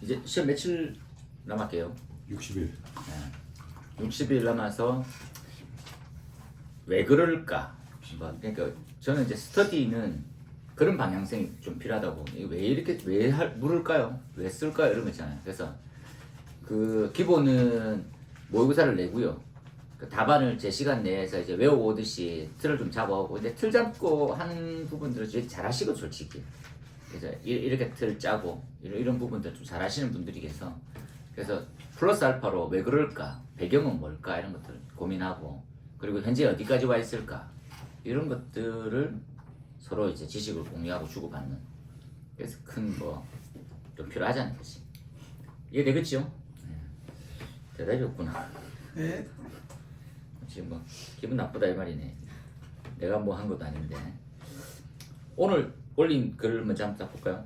이제 시험 며칠 남았게요? 60일. 60일 남아서 왜 그럴까? 그러니까 저는 이제 스터디는 그런 방향성이 좀 필요하다고. 왜 이렇게 물을까요? 왜 쓸까요? 이런 거 있잖아요. 그래서 그 기본은 모의고사를 내고요. 그 답안을 제 시간 내에서 이제 외워오듯이 틀을 좀 잡아오고, 근데 틀 잡고 하는 부분들은 되게 잘하시고 솔직히. 그래서 이렇게 틀 짜고 이런 부분들 좀 잘하시는 분들이 계서, 그래서 플러스 알파로 왜 그럴까? 배경은 뭘까? 이런 것들을 고민하고, 그리고 현재 어디까지 와 있을까? 이런 것들을 서로 이제 지식을 공유하고 주고받는, 그래서 큰 뭐 좀 필요하지 않겠지. 이해되겠죠? 대답이 없구나. 네. 지금 뭐 기분 나쁘다 이 말이네. 내가 뭐 한 것도 아닌데. 오늘 올린 글을 먼저 한번 딱 볼까요?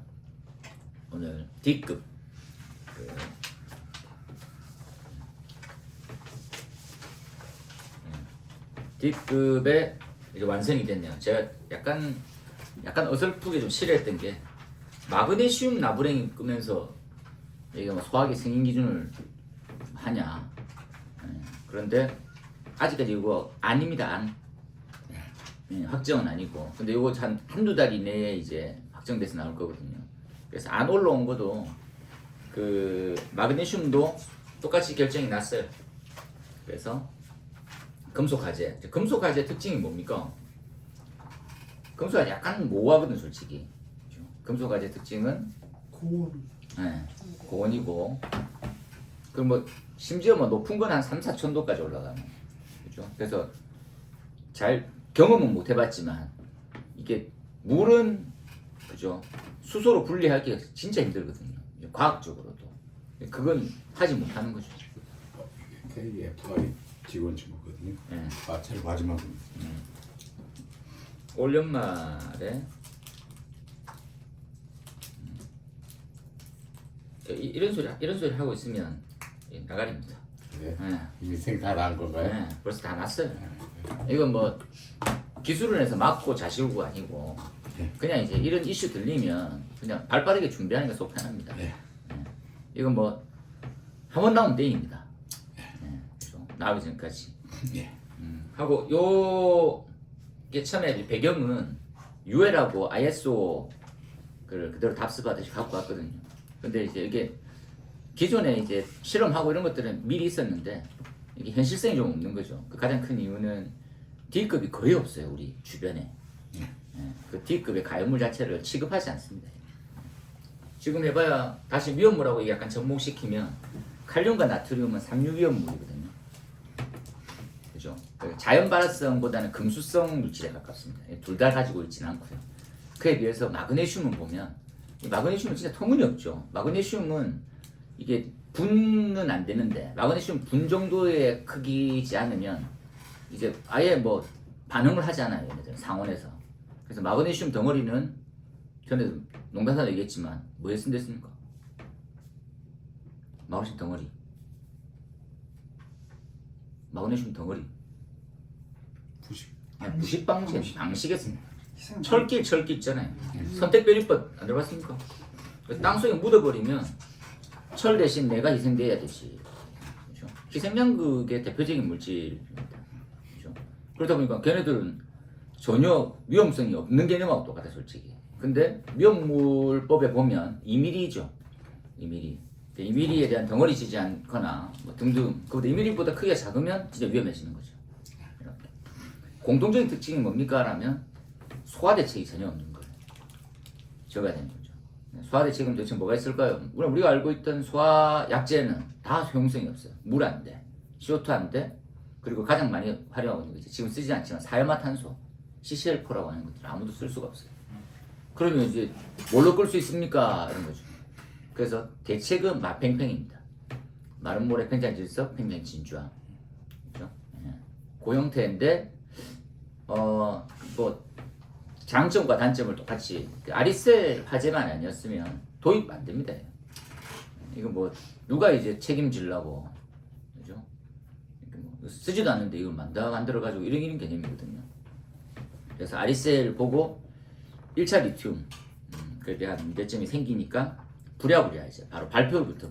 오늘 D급 D급의 이제 완성이 됐네요. 제가 약간 어설프게 좀 싫어했던 게, 마그네슘 나부랭이 끄면서 이게 뭐 소화기 승인 기준을 하냐. 그런데 아직까지 이거 아닙니다. 확정은 아니고. 근데 이거 한두 달 이내에 이제 확정돼서 나올 거거든요. 그래서 안 올라온 것도 그 마그네슘도 똑같이 결정이 났어요. 그래서 금속화재. 금속화재 특징이 뭡니까? 금속화재 약간 모호하거든 솔직히. 금속화재 특징은 고온. 고온이고, 그럼 뭐 심지어 뭐 높은 건 한 3, 4천 도까지 올라가는. 그죠? 그래서 잘 경험은 못 해봤지만, 이게 물은 그죠? 수소로 분리하기가 진짜 힘들거든요. 과학적으로도. 그건 하지 못하는 거죠. KF가 직원 친구거든요. 네. 마찰 마지막에. 올 연말에 이런 소리 하고 있으면 나가립니다. 네. 네. 이미 생각 다 난 건가요? 네, 벌써 다 났어요. 이건 뭐 기술을 해서 막고 자시고 아니고, 그냥 이제 이런 이슈 들리면 그냥 발빠르게 준비하는 게 속 편합니다. 네. 이건 뭐 한 번 나오면 땡입니다. 그렇죠? 나오기 전까지. 네. 하고 요게 처음에 배경은 UL하고 ISO 그대로 답습하듯이 갖고 왔거든요. 근데 이제 이게 기존에 이제 실험하고 이런 것들은 미리 있었는데, 이게 현실성이 좀 없는 거죠. 그 가장 큰 이유는 D급이 거의 없어요, 우리 주변에. 그 D급의 가연물 자체를 취급하지 않습니다. 지금 해봐야 다시 위험물하고 이게 약간 접목시키면 칼륨과 나트륨은 삼류위험물이거든요. 그죠? 자연 발화성보다는 금수성 물질에 가깝습니다. 둘 다 가지고 있지는 않고요. 그에 비해서 마그네슘은 보면, 이 마그네슘은 진짜 터무니없죠. 마그네슘은 이게 분은 안 되는데, 마그네슘 분 정도의 크기지 않으면 이제 아예 뭐 반응을 하지 않아요, 얘네들은 상온에서. 그래서 마그네슘 덩어리는 전에 농담삼아 얘기했지만 뭐에 쓴댔습니까? 마그네슘 덩어리. 마그네슘 덩어리. 부식 방식에 씁니다. 철길 있잖아요. 선택배리법 안 들어봤습니까? 땅속에 묻어버리면 철 대신 내가 희생돼야 되지. 그렇죠? 희생양극의 대표적인 물질입니다. 그렇죠? 그러다 보니까 걔네들은 전혀 위험성이 없는 개념하고 똑같아 솔직히. 근데 위험물법에 보면 2mm죠. 2mm. 2mm에 대한 덩어리 지지 않거나 뭐 등등, 그보다 2mm보다 크기가 작으면 진짜 위험해지는 거죠. 이렇게. 공통적인 특징이 뭡니까? 라면 소화대책이 전혀 없는 거예요. 적어야 되는 거죠. 소화대책은 도대체 뭐가 있을까요? 물론 우리가 알고 있던 소화약제는 다 소용성이 없어요. 물 안 돼, CO2 안 돼, 그리고 가장 많이 활용하고 있는 게 지금 쓰지 않지만 사열마탄소, CCL4라고 하는 것들 아무도 쓸 수가 없어요. 그러면 이제 뭘로 끌 수 있습니까? 이런 거죠. 그래서 대책은 마팽팽입니다. 마른 모래 팽창질석, 팽창진주화. 그렇죠? 그 형태인데, 뭐 장점과 단점을 똑같이, 아리셀 화재만 아니었으면 도입 안 됩니다. 이거 뭐 누가 이제 책임지려고, 그죠? 뭐 쓰지도 않는데 이걸 만들어가지고 이런 개념이거든요. 그래서 아리셀 보고 1차 리튬 그에 대한 문제점이 생기니까 부랴부랴 이제 바로 발표부터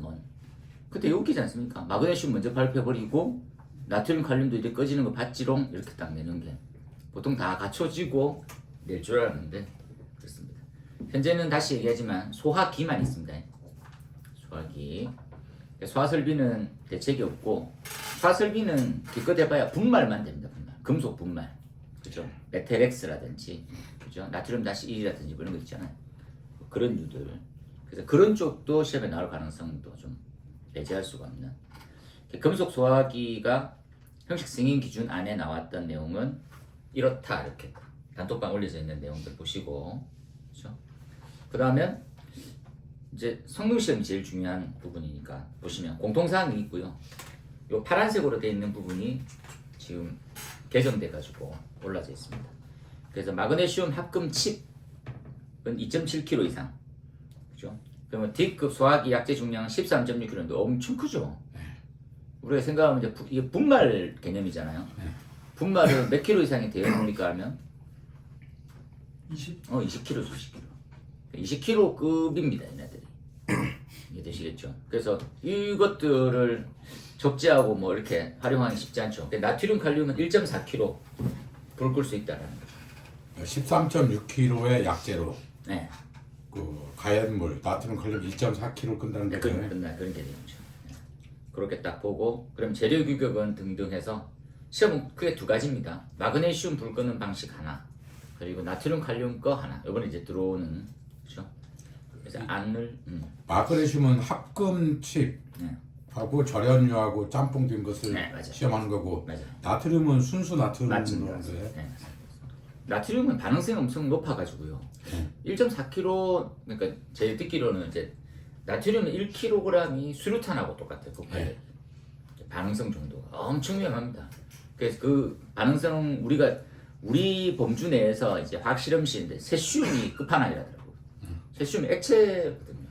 그때 웃기지 않습니까? 마그네슘 먼저 발표해버리고 나트륨 칼륨도 이제 꺼지는 거 봤지롱 이렇게 딱 내는 게 보통 다 갖춰지고 낼 줄 알았는데 그렇습니다. 현재는 다시 얘기하지만 소화기만 있습니다. 소화기. 소화설비는 대책이 없고 소화설비는 기껏 해봐야 분말만 됩니다. 분말. 금속 분말. 그죠? 메텔엑스라든지 그죠? 나트륨 다시 1이라든지 그런 거 있잖아요. 그런 유들. 그래서 그런 쪽도 시험에 나올 가능성도 좀 배제할 수가 없는. 금속 소화기가 형식 승인 기준 안에 나왔던 내용은 이렇다 이렇게 단톡방 올려져 있는 내용들 보시고 그렇죠? 그 다음에 이제 성능 시험이 제일 중요한 부분이니까 보시면 공통사항이 있고요. 요 파란색으로 되어 있는 부분이 지금 개정돼 가지고 올라져 있습니다. 그래서 마그네슘 합금 칩은 2.7kg 이상, 그죠? 그러면 D급 소화기 약재 중량은 13.6kg인데 엄청 크죠. 우리가 생각하면 이제 이게 분말 개념이잖아요. 분말은 몇 킬로 이상이 되어 있습니까 하면 20kg, 20kg급입니다, 얘네들이. 이해되시겠죠? 그래서 이것들을 적재하고 뭐 이렇게 활용하기 쉽지 않죠. 나트륨 칼륨은 1.4kg 불 끌 수 있다라는 거죠. 13.6kg의 약재로 네. 그 가연물 나트륨 칼륨 2.4kg 끈다는 네, 거잖아요. 그런 개념이죠. 네. 그렇게 딱 보고 그럼 재료 규격은 등등 해서 시험은 크게 두 가지입니다. 마그네슘 불 끄는 방식 하나, 그리고 나트륨 칼륨 거 하나. 이번에 이제 들어오는 그렇죠. 그래서 안을 마그네슘은 합금 칩하고 절연유하고 짬뽕 된 것을 네, 맞아요. 시험하는 거고 맞아요. 나트륨은 순수 나트륨인데 맞습니다. 네, 나트륨은 반응성이 엄청 높아가지고요. 1.4kg 그러니까 제 듣기로는 이제 나트륨은 1kg이 수류탄하고 똑같아요. 네. 반응성 정도가 엄청 위험합니다. 그래서 그 반응성 우리 범주 내에서 이제 화학 실험실인데 세슘이 끝판왕이라더라고요. 세슘이 액체거든요.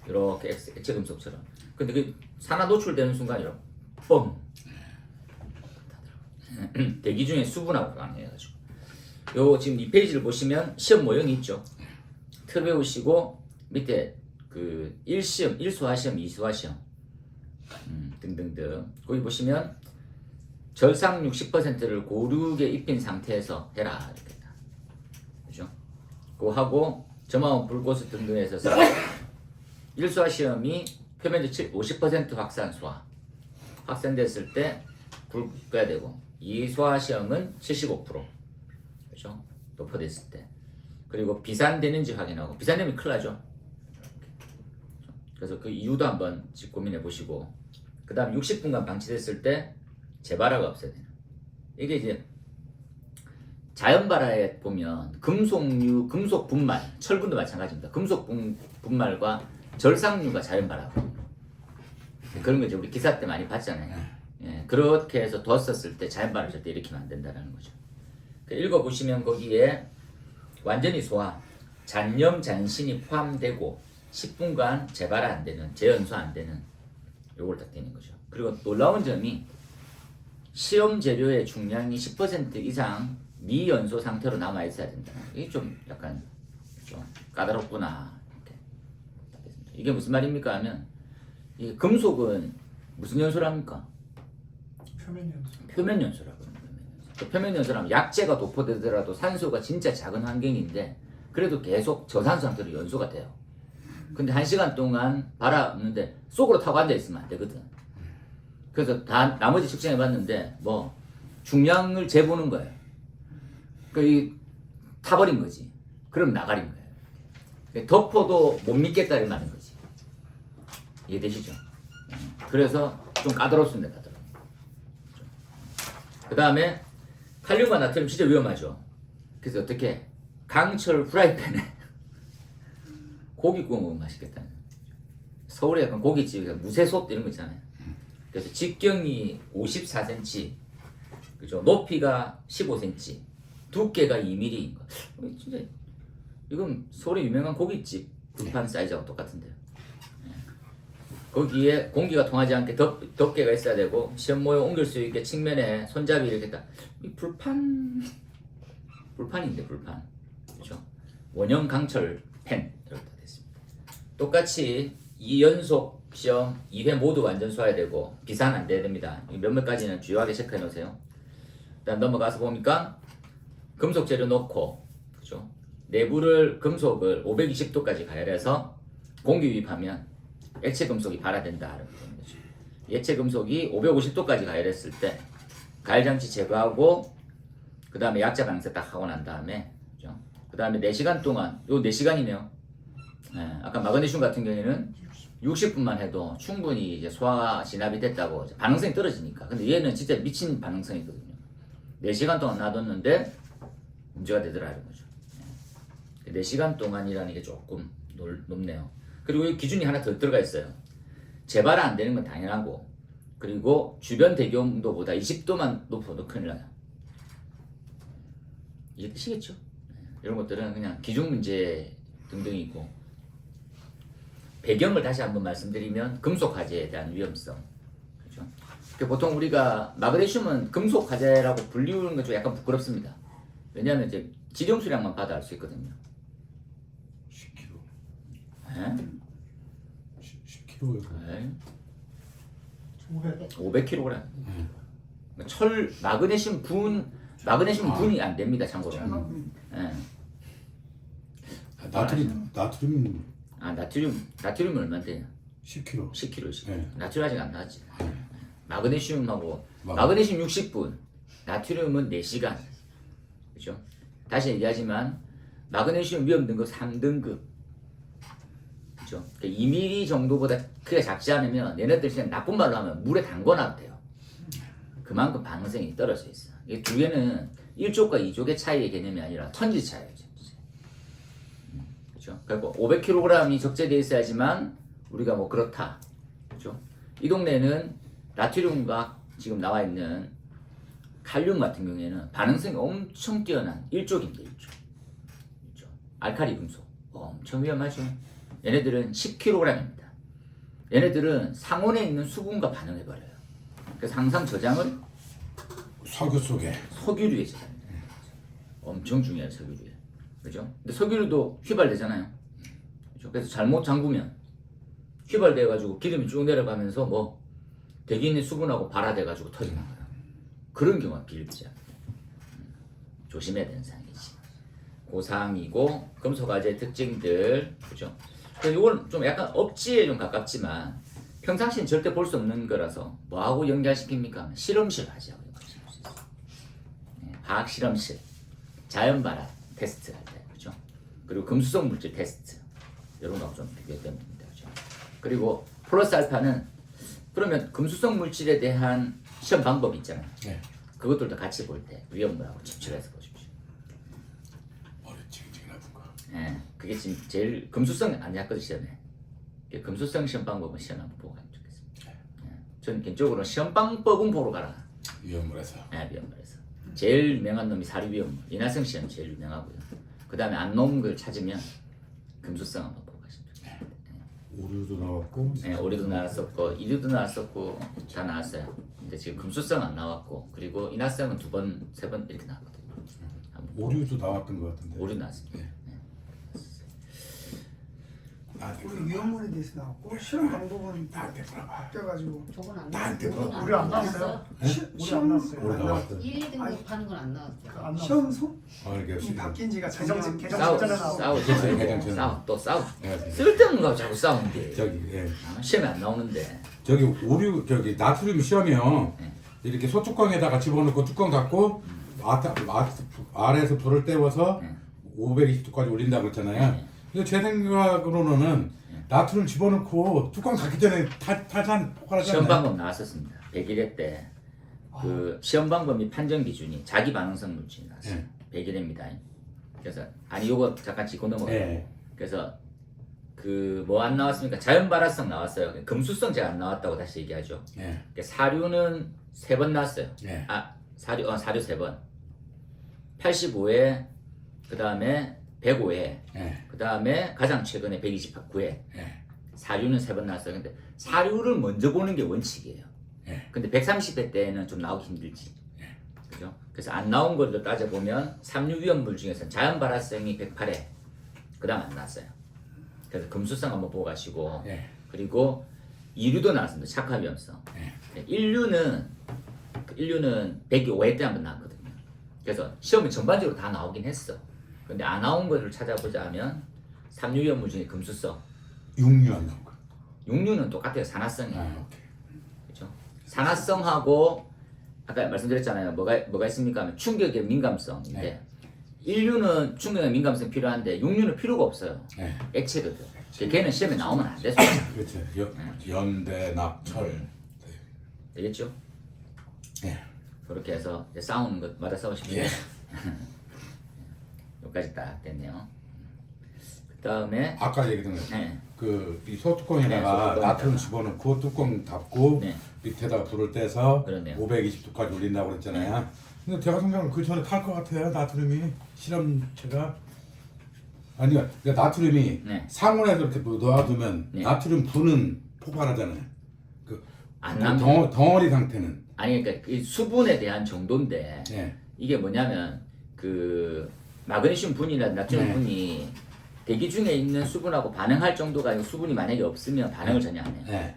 이렇게 액체 금속처럼. 근데 그 산화 노출되는 순간 이렇게 뻥 대기 중에 수분하고 강해가지고. 요 지금 이 페이지를 보시면 시험 모형이 있죠. 틀 배우시고 밑에 그 1시험, 1수화 시험, 2수화 시험 등등등. 거기 보시면 절상 60%를 고륙에 입힌 상태에서 해라 이렇게. 그죠? 그거 하고 점화원 불고스 등등에서 1수화 시험이 표면적 50% 확산 수화 확산됐을 때 불 꺼야 되고 2수화 시험은 75% 그죠? 높아됐을 때. 그리고 비산되는지 확인하고 비산되면 큰일 나죠. 그래서 그 이유도 한번 고민해 보시고 그 다음 60분간 방치됐을 때 재발화가 없어야 되는. 이게 이제 자연발화에 보면 금속류, 금속 분말, 철분도 마찬가지입니다. 금속 분말과 절상류가 자연발화거든요. 그런 거 이제 우리 기사 때 많이 봤잖아요. 예, 그렇게 해서 뒀었을 때 자연발화 절대 일으키면 안 된다는 거죠. 읽어보시면 거기에 완전히 소화, 잔염, 잔신이 포함되고 10분간 재발화 안 되는, 재연소 안 되는 요걸 딱 되는 거죠. 그리고 놀라운 점이 시험 재료의 중량이 10% 이상 미연소 상태로 남아 있어야 된다. 이게 좀 약간 좀 까다롭구나. 이렇게. 이게 무슨 말입니까 하면 이 금속은 무슨 연소랍니까? 표면 연소라고. 표면 연소라면 약재가 도포되더라도 산소가 진짜 작은 환경인데 그래도 계속 저산소 상태로 연소가 돼요. 근데 1시간 동안 발화 없는데 속으로 타고 앉아 있으면 안 되거든. 그래서 다 나머지 측정해 봤는데 뭐 중량을 재보는 거예요. 그 타버린 거지. 그럼 나가린 거예요. 덮어도 못 믿겠다 이 말인 거지. 이해되시죠? 그래서 좀 까다롭습니다. 까다로워. 그 다음에 칼륨과 나트륨 진짜 위험하죠. 그래서 어떻게 강철 프라이팬에 고기 구워 먹으면 맛있겠다. 서울에 약간 고깃집에 무쇠솥 이런 거 있잖아요. 그래서 직경이 54cm, 그죠? 높이가 15cm, 두께가 2mm인 거. 진짜 이건 서울의 유명한 고깃집 불판 사이즈하고 똑같은데요. 거기에 공기가 통하지 않게 덮개가 있어야 되고 시험 모형 옮길 수 있게 측면에 손잡이 이렇게 딱. 이 불판인데 불판, 그렇죠? 원형 강철 펜 이렇게 됐습니다. 똑같이 2연속 시험 2회 모두 완전 수화해야 되고 비사는 안 돼야 됩니다. 몇몇 가지는 주요하게 체크해 놓으세요. 일단 넘어가서 보니까 금속 재료 넣고, 그죠? 내부를 금속을 520도까지 가열해서 공기 유입하면 액체 금속이 발화된다. 이런 거죠. 액체 금속이 550도까지 가열했을 때 가열장치 제거하고 그 다음에 약자 방사 딱 하고 난 다음에, 그죠? 그 다음에 4시간 동안, 요 4시간이네요. 아까 마그네슘 같은 경우에는 60분만 해도 충분히 이제 소화 진압이 됐다고 반응성이 떨어지니까. 근데 얘는 진짜 미친 반응성이거든요. 4시간 동안 놔뒀는데 문제가 되더라는 거죠. 4시간 동안이라는 게 조금 높네요. 그리고 이 기준이 하나 더 들어가 있어요. 재발 안 되는 건 당연하고, 그리고 주변 대기온도보다 20도만 높아도 큰일 나요. 이해되시겠죠? 이런 것들은 그냥 기준 문제 등등이고, 배경을 다시 한번 말씀드리면 금속 화재에 대한 위험성, 그렇죠? 보통 우리가 마그네슘은 금속 화재라고 불리우는 건 좀 약간 부끄럽습니다. 왜냐하면 이제 지정 수량만 봐도 알 수 있거든요. 10kg. 10kg에서 500kg. 마그네슘 분이 안 됩니다. 참고로. 나트륨은 얼마인데요? 10kg. 10kg씩. 네. 나트륨 아직 안 나왔지. 마그네슘하고 마그네슘 60분, 나트륨은 4시간. 그죠? 다시 얘기하지만 마그네슘 위험 등급 3등급. 그죠? 2mm 정도보다 크게 작지 않으면 얘네들 그냥 나쁜 말로 하면 물에 담궈놔도 돼요. 그만큼 반응성이 떨어져 있어요. 이 두 개는 1족과 2족의 차이의 개념이 아니라 턴지 차이예요. 그렇죠? 그리고 500kg이 적재되어 있어야지만 우리가 뭐 그렇다. 그렇죠? 이 동네는 나트륨과 지금 나와 있는 칼륨 같은 경우에는 반응성이 엄청 뛰어난 1족입니다. 1족. 알칼리 금속. 엄청 위험하죠. 얘네들은 10kg입니다. 얘네들은 상온에 있는 수분과 반응해버려요. 그래서 항상 저장을 석유 속에. 석유류에 저장합니다. 엄청 중요해요, 석유류에. 그죠? 근데 석유류도 휘발되잖아요. 그죠? 그래서 잘못 잠그면 휘발돼가지고 기름이 쭉 내려가면서 뭐 대기 있는 수분하고 발화돼가지고 터지는 거예요. 그런 경우가 비일비재합니다. 조심해야 되는 사항이지. 그 사항이고, 금속화재 특징들, 그죠? 이건 좀 약간 억지에 좀 가깝지만 평상시엔 절대 볼 수 없는 거라서 뭐하고 연결시킵니까? 실험실 화재하고 연결시킬 수 있어요. 화학 실험실, 자연 발화 테스트 할 때, 그죠? 그리고 금수성 물질 테스트, 이런 거하고 좀 비교되면 됩니다, 그죠? 그리고 플러스 알파는 그러면 금수성 물질에 대한 시험 방법이 있잖아요. 네. 그것들도 같이 볼 때 위험물하고 집중해서 보십시오. 찌글찌글하던 거. 그게 지금 제일 금수성 안 약거든 시험에. 금수성 시험 방법은 시험 한번 보고 가면 좋겠습니다. 저는 개인적으로 시험 방법은 보러 가라. 위험물에서. 위험물에서. 제일 유명한 놈이 사류 위험물. 인화성 시험 제일 유명하고요. 그 다음에 안 나온 걸 찾으면 금수성 한번 보고 가시면 좋겠습니다. 오류도 나왔고. 오류도 나왔었고, 이류도 나왔었고, 다 나왔어요. 근데 지금 금수성 안 나왔고, 그리고 인화성은 2번, 3번 이렇게 나왔거든요. 오류도 나왔던 것 같은데. 오류 나왔습니다. 우리 위험물에 대해서 나왔고 시험 방법은 나한테 물어봐. 바뀌어가지고 저건 안 나한테 나왔어요. 물어봐. 우리 안 나왔어요? 우리 안 나왔어요. 오류 나왔던. 1, 2등급 하는 건 안 나왔어요. 안 시험소 이게 이 바뀐 지가 개정 작년 싸워, 또 싸워. 네. 쓸데없는 거 자꾸 싸우는데. 저기 시험에 안 나오는데. 저기 오류 나트륨 시험이요. 이렇게 소뚜껑에다가 집어넣고 뚜껑 닫고 아래에서 불을 때워서 520도까지 올린다고 했잖아요. 근데 제 생각으로는 나트륨 집어넣고 뚜껑 닫기 전에 타잔 폭발하지 시험 않나요? 방법 나왔었습니다. 101회 때 그 시험 방법 및 판정 기준이 자기 반응성 물질이 나왔어요. 101회입니다. 그래서 요거 잠깐 짚고 넘어가요. 네. 그래서 그 뭐 안 나왔습니까? 자연 발화성 나왔어요. 금수성 제가 안 나왔다고 다시 얘기하죠. 네. 사류는 3번 나왔어요. 네. 사류 3번. 85회, 그 다음에 105회, 네. 그 다음에 가장 최근에 129회. 네. 사류는 3번 나왔어요. 근데 사류를 먼저 보는 게 원칙이에요. 근데 130회 때는 좀 나오기 힘들지. 그죠? 그래서 안 나온 걸로 따져보면 삼류 위험물 중에서는 자연 발화성이 108회, 그 다음 안 나왔어요. 그래서 금수성 한번 보고 가시고 예. 그리고 이류도 나왔습니다. 착화 위험성. 예. 인류는 105회 때 한번 나왔거든요. 그래서 시험이 전반적으로 다 나오긴 했어. 근데 안 나온 것을 찾아보자면 삼류위험물 중에 금수성, 육류 안 나온 거. 육류는 똑같아요. 산화성이에요. 아, 오케이. 그렇죠? 산화성하고 아까 말씀드렸잖아요. 뭐가 있습니까? 하면 충격에 민감성인데 네. 인류는 충격에 민감성 필요한데 육류는 필요가 없어요. 예. 액체거든. 걔는 시험에 나오면 안 돼서 그렇죠. 연대, 낙철. 되겠죠? 예. 그렇게 해서 이제 싸우는 것마다 싸우시면 예. 여기까지 딱 됐네요. 그 다음에 아까 얘기했던 거. 네. 이 네, 소뚜껑에다가 소뚜껑에다가. 나트륨 집어넣고 뚜껑 닫고 네. 밑에다가 불을 떼서 그러네요. 520도까지 올린다고 그랬잖아요. 근데 제가 생각하면 그 전에 탈 것 같아요. 나트륨이 실험체가 아니요. 그러니까 나트륨이 네. 상온에서 이렇게 넣어두면 네. 나트륨 분은 폭발하잖아요. 그 안 남는 덩어리 상태는. 아니 그러니까 이 수분에 대한 정도인데 예. 이게 뭐냐면 그 마그네슘 분이나 나트륨 네. 분이 대기 중에 있는 수분하고 반응할 정도가 아니고 수분이 만약에 없으면 반응을 전혀 안 해요. 예.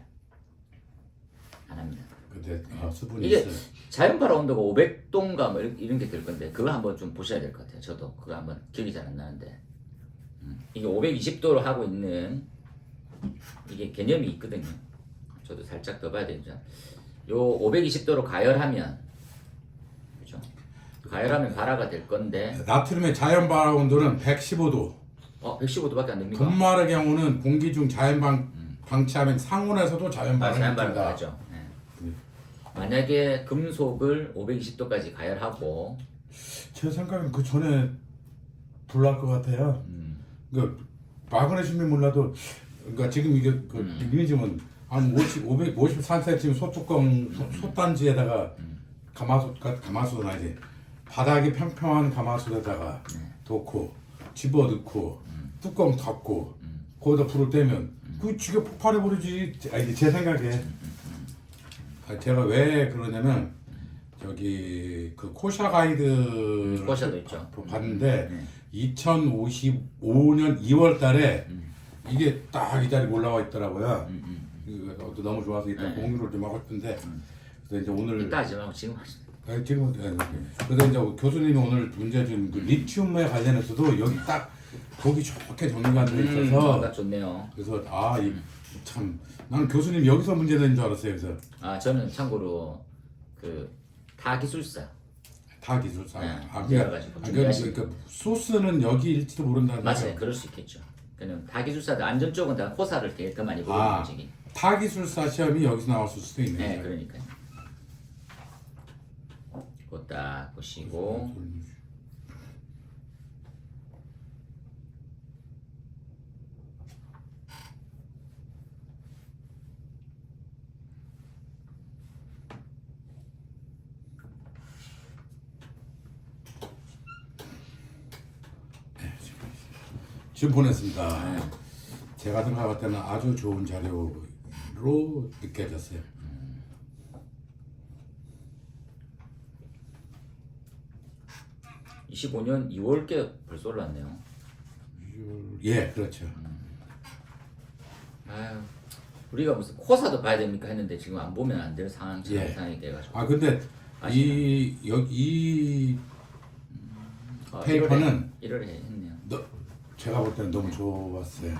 안 합니다. 근데 수분이 이게 있어요. 자연 발화 온도가 500도인가 뭐 이런 게 될 건데 그거 한번 좀 보셔야 될 것 같아요. 저도 그거 한번 기억이 잘 안 나는데 이게 520도로 하고 있는 이게 개념이 있거든요. 저도 살짝 더 봐야 되죠. 요 520도로 가열하면 그죠? 가열하면 발화가 될 건데 나트륨의 자연 발화 온도는 115도. 115도밖에 안 됩니까? 분말의 경우는 공기 중 자연 방치하면 상온에서도 자연 발화가 자연 된다. 발화가 하죠. 네. 만약에 금속을 520도까지 가열하고 제 생각엔 그 전에 불날 것 같아요. 그러니까 마그네슘이 몰라도 그러니까 지금 이게 그 미니즘은 한 53cm 소뚜껑 솥단지에다가 가마솥 아니지 바닥이 평평한 가마솥에다가 놓고 집어넣고 뚜껑 닫고 거기다 불을 떼면 그 지가 폭발해 버리지. 아니 제 생각에 제가 왜 그러냐면 저기 그 코샤 가이드 코샤도 있죠. 봤는데 2055년 2월달에 이게 딱 이 자리에 올라와 있더라고요. 이거 너무 좋아서 일단 공유를 좀 하고 싶은데 그래서 이제 오늘 이따 하지 말고 지금 하시죠. 지금 그래서 이제 교수님이 오늘 문제 준 그 리튬에 관련해서도 여기 딱 보기 좋게 정리가 돼 있어서 좋네요. 그래서 참 나는 교수님 여기서 문제 되는 줄 알았어요. 그래서 저는 참고로 그 타기술사 다 기술사. 네, 여러가지고 그러니까 소스는 여기일지도 모른다는 맞아요. 거죠. 그럴 수 있겠죠. 그는 타기술사도 안전 쪽은 다 호사를 더 많이 보거든요. 지금. 타기술사 시험이 여기서 나왔을 수도 있네요. 네, 그러니까요. 그거 딱 보시고 지금 보냈습니다. 제가 생각할 때는 아주 좋은 자료로 느껴졌어요. 25년 2월께 벌써 올랐네요. 예, 그렇죠. 아유, 우리가 무슨 코사도 봐야 됩니까 했는데 지금 안 보면 안 될 상황이 돼가지고. 근데 이 페이퍼는 1월에 했네요. 제가 볼 때는 너무 좋았어요.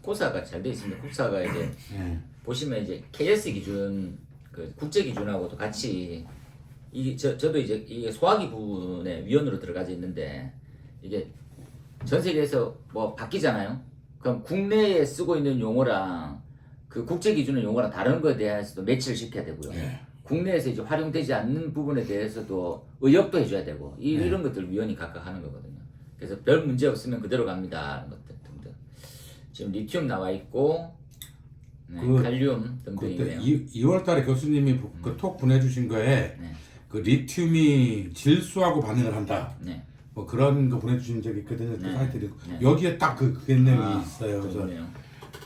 코사가 잘 돼 있습니다. 코사가 이제 예. 보시면 이제 KS 기준 그 국제 기준하고도 같이 저도 이제 이게 소화기분의 위원으로 들어가져 있는데 이게 전 세계에서 뭐 바뀌잖아요. 그럼 국내에 쓰고 있는 용어랑 그 국제 기준의 용어랑 다른 거에 대해서도 매치를 시켜야 되고요. 예. 국내에서 이제 활용되지 않는 부분에 대해서도 의역도 해줘야 되고 이런 것들 위원이 각각 하는 거거든요. 그래서 별 문제 없으면 그대로 갑니다. 하는 것들 등등. 지금 리튬 나와 있고 칼륨 등등 그때 있네요. 2월달에 교수님이 그 톡 보내주신 거에 네. 그 리튬이 질소하고 반응을 한다. 네. 뭐 그런 거 보내주신 적이 있거든요. 그 네. 사이트에 네. 여기에 딱 그 개념이 있어요. 그래서 좋네요.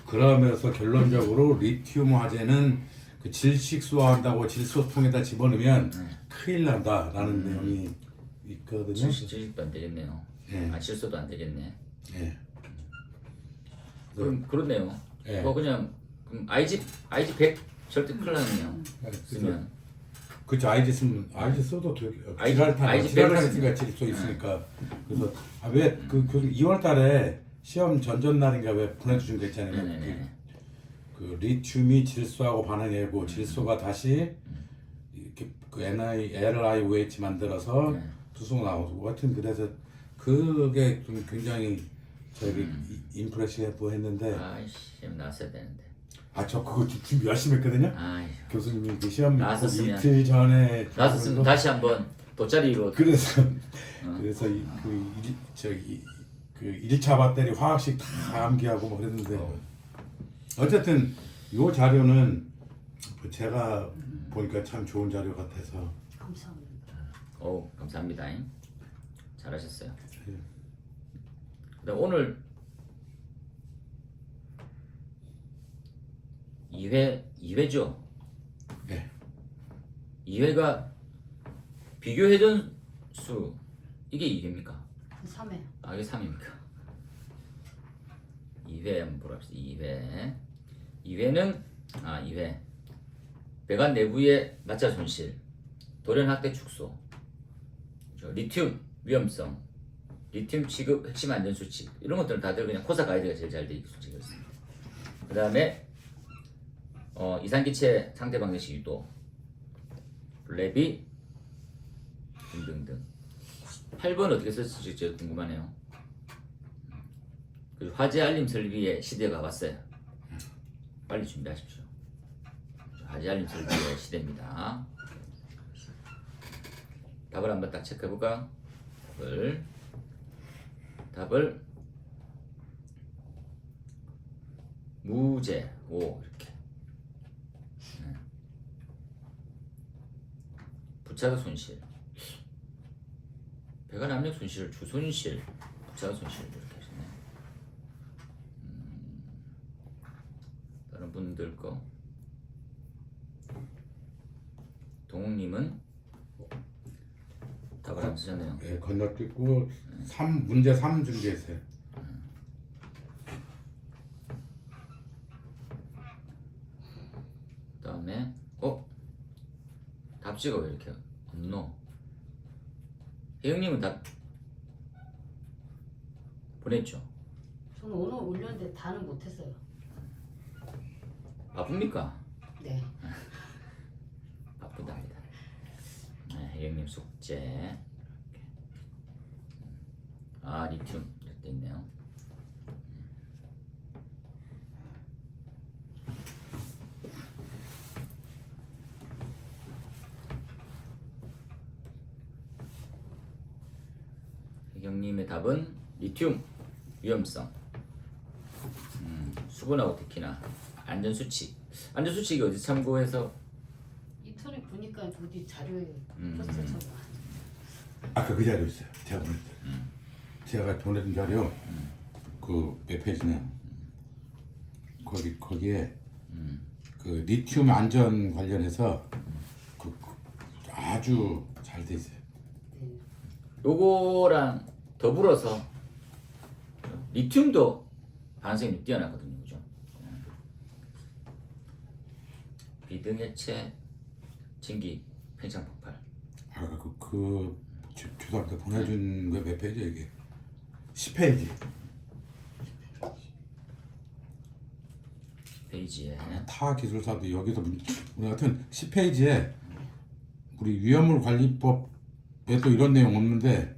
그러면서 결론적으로 리튬 화재는 그 질식소화한다고 질소통에다 집어넣으면 큰일 난다라는 내용이 있거든요. 질식도 안 되겠네요. 예. 질소도 안 되겠네. 예. 그렇네요. 예. 뭐 그냥 IG 100 절대 큰일 나네요. 쓰면 그쵸. 아이디 써도 되게 IG 지랄탄 백을 있으니까 질소 있으니까. 그래서 왜그 2월달에 시험 전전날인가 왜 보내주신 거 있잖아요. 네네네. 그 리튬이 질소하고 반응하고 질소가 다시 이렇게 그 LiOH 만들어서 네. 수소 나오고 하여튼 그래서 그게 좀 굉장히 저희 임프레시브 했는데 아이씨 시험 나왔어야 되는데. 저 그거 준비 열심히 했거든요. 아이 교수님이 그 시험 나왔었으면. 이틀 전에 나왔으면 다시 한번 돗자리로. 그래서 그 1차 배터리 화학식 다 암기하고 뭐 그랬는데 어쨌든 요 자료는 제가 보니까 참 좋은 자료 같아서 감사합니다. 오 감사합니다. 잘하셨어요. 예. 그다음 오늘 2회죠. 네. 2회가 비교 회전수 이게 2회입니까? 3회. 아 이게 3회입니까? 2회 한번 보러 갑시다. 2회는 2회 배관 내부의 낙자 손실, 돌연 확대 축소, 리튬 위험성, 리튬 취급 핵심 안전 수칙 이런 것들은 다들 그냥 코사 가이드가 제일 잘 돼 있습니다. 그 다음에 이산기체 상태 방정식 유도, 랩이 등등등. 8번 어떻게 썼을지 제가 궁금하네요. 그리고 화재 알림 설비의 시대가 왔어요. 빨리 준비하십시오. 화재 알림 설비의 시대입니다. 답을 한번 딱 체크해볼까? 답을 무죄 5 이렇게. 부차가 손실, 배관 압력 손실, 주손실, 부차가 손실 이렇게 하시네. 다른 분들 거 동욱님은 답을 안 쓰셨네요. 예, 건너뛰고 문제 3 준비했어요. 그다음에 답지가 왜 이렇게 없노? 혜영님은 답 보냈죠? 저는 오늘 올렸는데 다는 못했어요. 바쁩니까? 네. 바쁘답니다. 네, 혜영님 숙제. 리튬 이렇게 있네요. 혜경님의 답은 리튬 위험성. 수분하고 특히나 안전수칙. 안전수칙이 어디 참고해서 인터넷 보니까 어디 자료에 포스터 쳐봐. 아까 그 자료 있어요. 제가 보내준 자료 그 몇 페이지냐 거기에 그 리튬 안전 관련해서 그 아주 잘 돼 있어요. 네. 요거랑 더불어서 리튬도 반응성이 뛰어나거든요, 그죠? 비등해체, 진기, 팽창 폭발. 아까 교수한테 보내준 거 몇 페이지 이게 10페이지. 페이지에 타 기술사도 여기서 우리 같은 10페이지에 우리 위험물 관리법에 또 이런 내용 없는데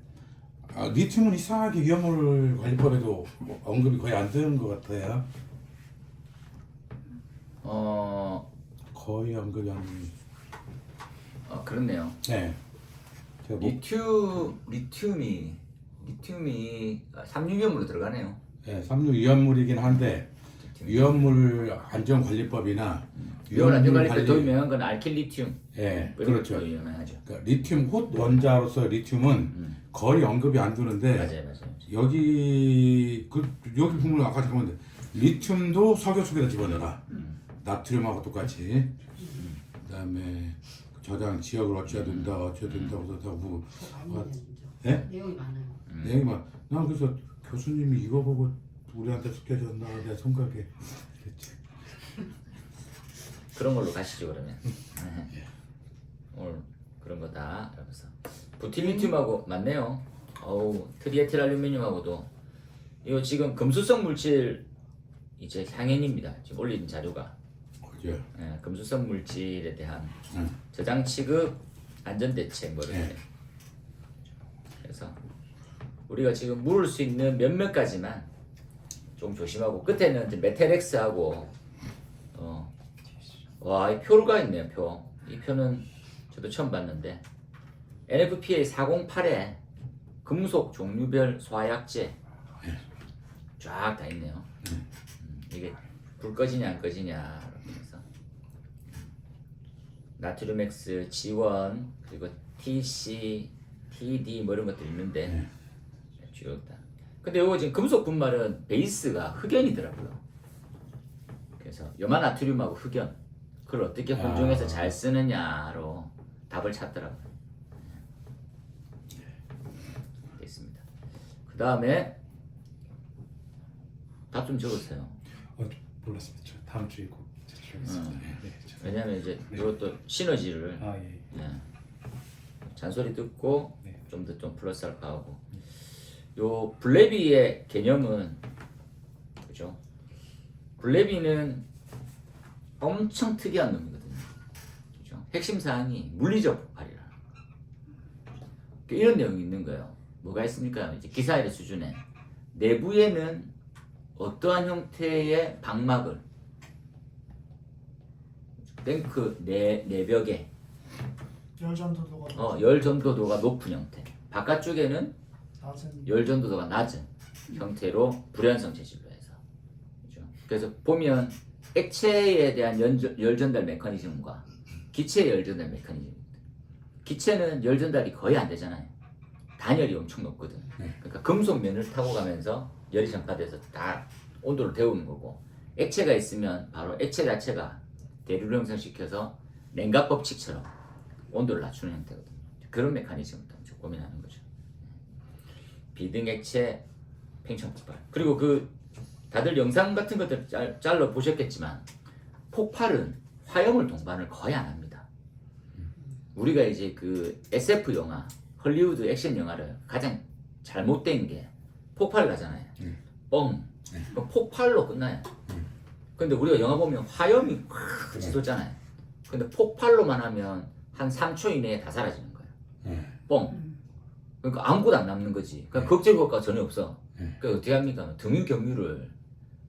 리튬은 이상하게 위험물 관리법에도 언급이 거의 안 되는 것 같아요. 거의 언급이 안. 그렇네요. 네. 제가 리튬이 삼유위험으로 들어가네요. 네, 삼류 위험물이긴 한데 위험물 안전관리법이나 위험물 안전관리법에 더 유명한 건 알킬리튬. 네, 그렇죠. 더 유명하죠. 그러니까 리튬 홑 원자로서 리튬은 거의 언급이 안 되는데 맞아요. 여기 보면 아까 잠깐만 리튬도 석유 속에다 집어넣어라. 나트륨하고 똑같이. 그다음에 저장 지역을 어찌해야 된다고 그러고 많이 되죠. 예? 내용이 많아요. 내용이 난 그래서 교수님이 이거 보고 우리한테 숙여졌나 내 생각에 그랬지. 그런 걸로 가시죠 그러면. 오늘 그런 거다. 이러면서 부티리튬하고 맞네요. 어우 트리에틸알루미늄하고도 이거 지금 금수성 물질 이제 향연입니다. 지금 올린 자료가 그죠. 예, 금수성 물질에 대한 응. 저장 취급 안전 대책 뭐 이렇게. 네. 그래서 우리가 지금 물을 수 있는 몇몇 가지만 좀 조심하고 끝에는 이제 메텔엑스하고 와, 이 표가 있네요. 표. 이 표는 저도 처음 봤는데 NFPA 408에 금속 종류별 소화약제 쫙 다 있네요. 이게 불 꺼지냐 안 꺼지냐 그래서 나트륨 X, G1 그리고 TC, TD 뭐 이런 것들 있는데 쭉 다. 근데 이거 지금 금속 분말은 베이스가 흑연이더라고요. 그래서 염화나트륨하고 흑연 그걸 어떻게 혼종해서 잘 쓰느냐로 답을 찾더라고요. 됐습니다. 그 다음에 답 좀 적었어요. 몰랐습니다. 저 다음 주에 꼭 제출하겠습니다. 네, 왜냐면 이제 이것도 시너지를 아 예. 예. 잔소리 듣고 네. 좀 더 좀 플러스 알파하고 요 블레비의 개념은 그죠? 블레비는 엄청 특이한 놈이거든요. 그죠? 핵심 사항이 물리적 폭발이라. 이런 내용이 있는 거예요. 뭐가 있습니까? 이제 기사의 수준에 내부에는 어떠한 형태의 방막을 탱크 내벽에 열 전도도가 열 전도도가 높은 형태, 바깥쪽에는 낮은 열 전도도가 낮은 형태로 불연성 재질로 해서 그죠? 그래서 보면 액체에 대한 열 전달 메커니즘과 기체의 열 전달 메커니즘, 기체는 열 전달이 거의 안 되잖아요. 단열이 엄청 높거든. 그러니까 금속 면을 타고 가면서 열이 전파돼서 다 온도를 데우는 거고, 액체가 있으면 바로 액체 자체가 대류를 형성시켜서 냉각 법칙처럼 온도를 낮추는 형태거든요. 그런 메커니즘을 좀 고민하는 거죠. 비등 액체 팽창 폭발. 그리고 그 다들 영상 같은 것들 잘라 보셨겠지만 폭발은 화염을 동반을 거의 안 합니다. 우리가 이제 그 SF 영화, 헐리우드 액션 영화를 가장 잘못된 게 폭발 나잖아요. 뻥. 그럼 폭발로 끝나요. 근데 우리가 영화 보면 화염이 확 치솟잖아요. 근데 폭발로만 하면 한 3초 이내에 다 사라지는 거예요. 뻥. 그러니까 아무것도 안 남는 거지. 그러니까 걱정 효과가 전혀 없어. 그러니까 어떻게 합니까? 등유 경유를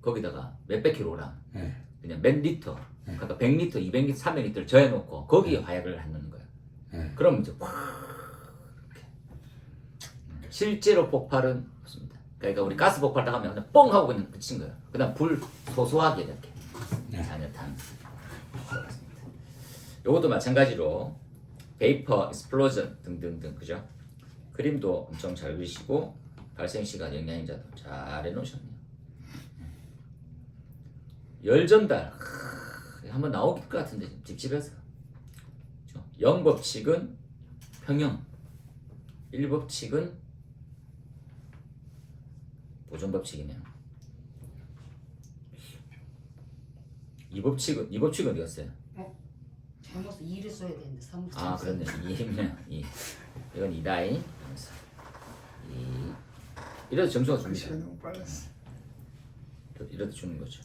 거기다가 몇백 킬로그램 그냥 몇 리터, 그러니까 100리터, 200리터, 300리터를 저어놓고 거기에 화약을 넣는 거예요. 그럼 이제 확 이렇게. 실제로 폭발은 없습니다. 그러니까 우리 가스 폭발 당하면 그냥 뻥 하고 그냥 그친 거예요. 그다음 불 소소하게 이렇게 잔여탄. 요것도 마찬가지로 베이퍼, 익스플로전 등등등 그죠? 그림도 엄청 잘 그리시고 발생 시간, 영양인자도 잘 해놓으셨네요. 열 전달 한번 나올 것 같은데 찝찝해서. 0법칙은 평형, 1법칙은 보존법칙이네요. 2법칙은 어디 갔어요? 잘못 2를 써야 되는데 3을 아 그렇네. 2이면 2. 이건 2다이. 이래도 점수가 줍니다. 시간이 너무 빨랐어. 이래도 주는 거죠.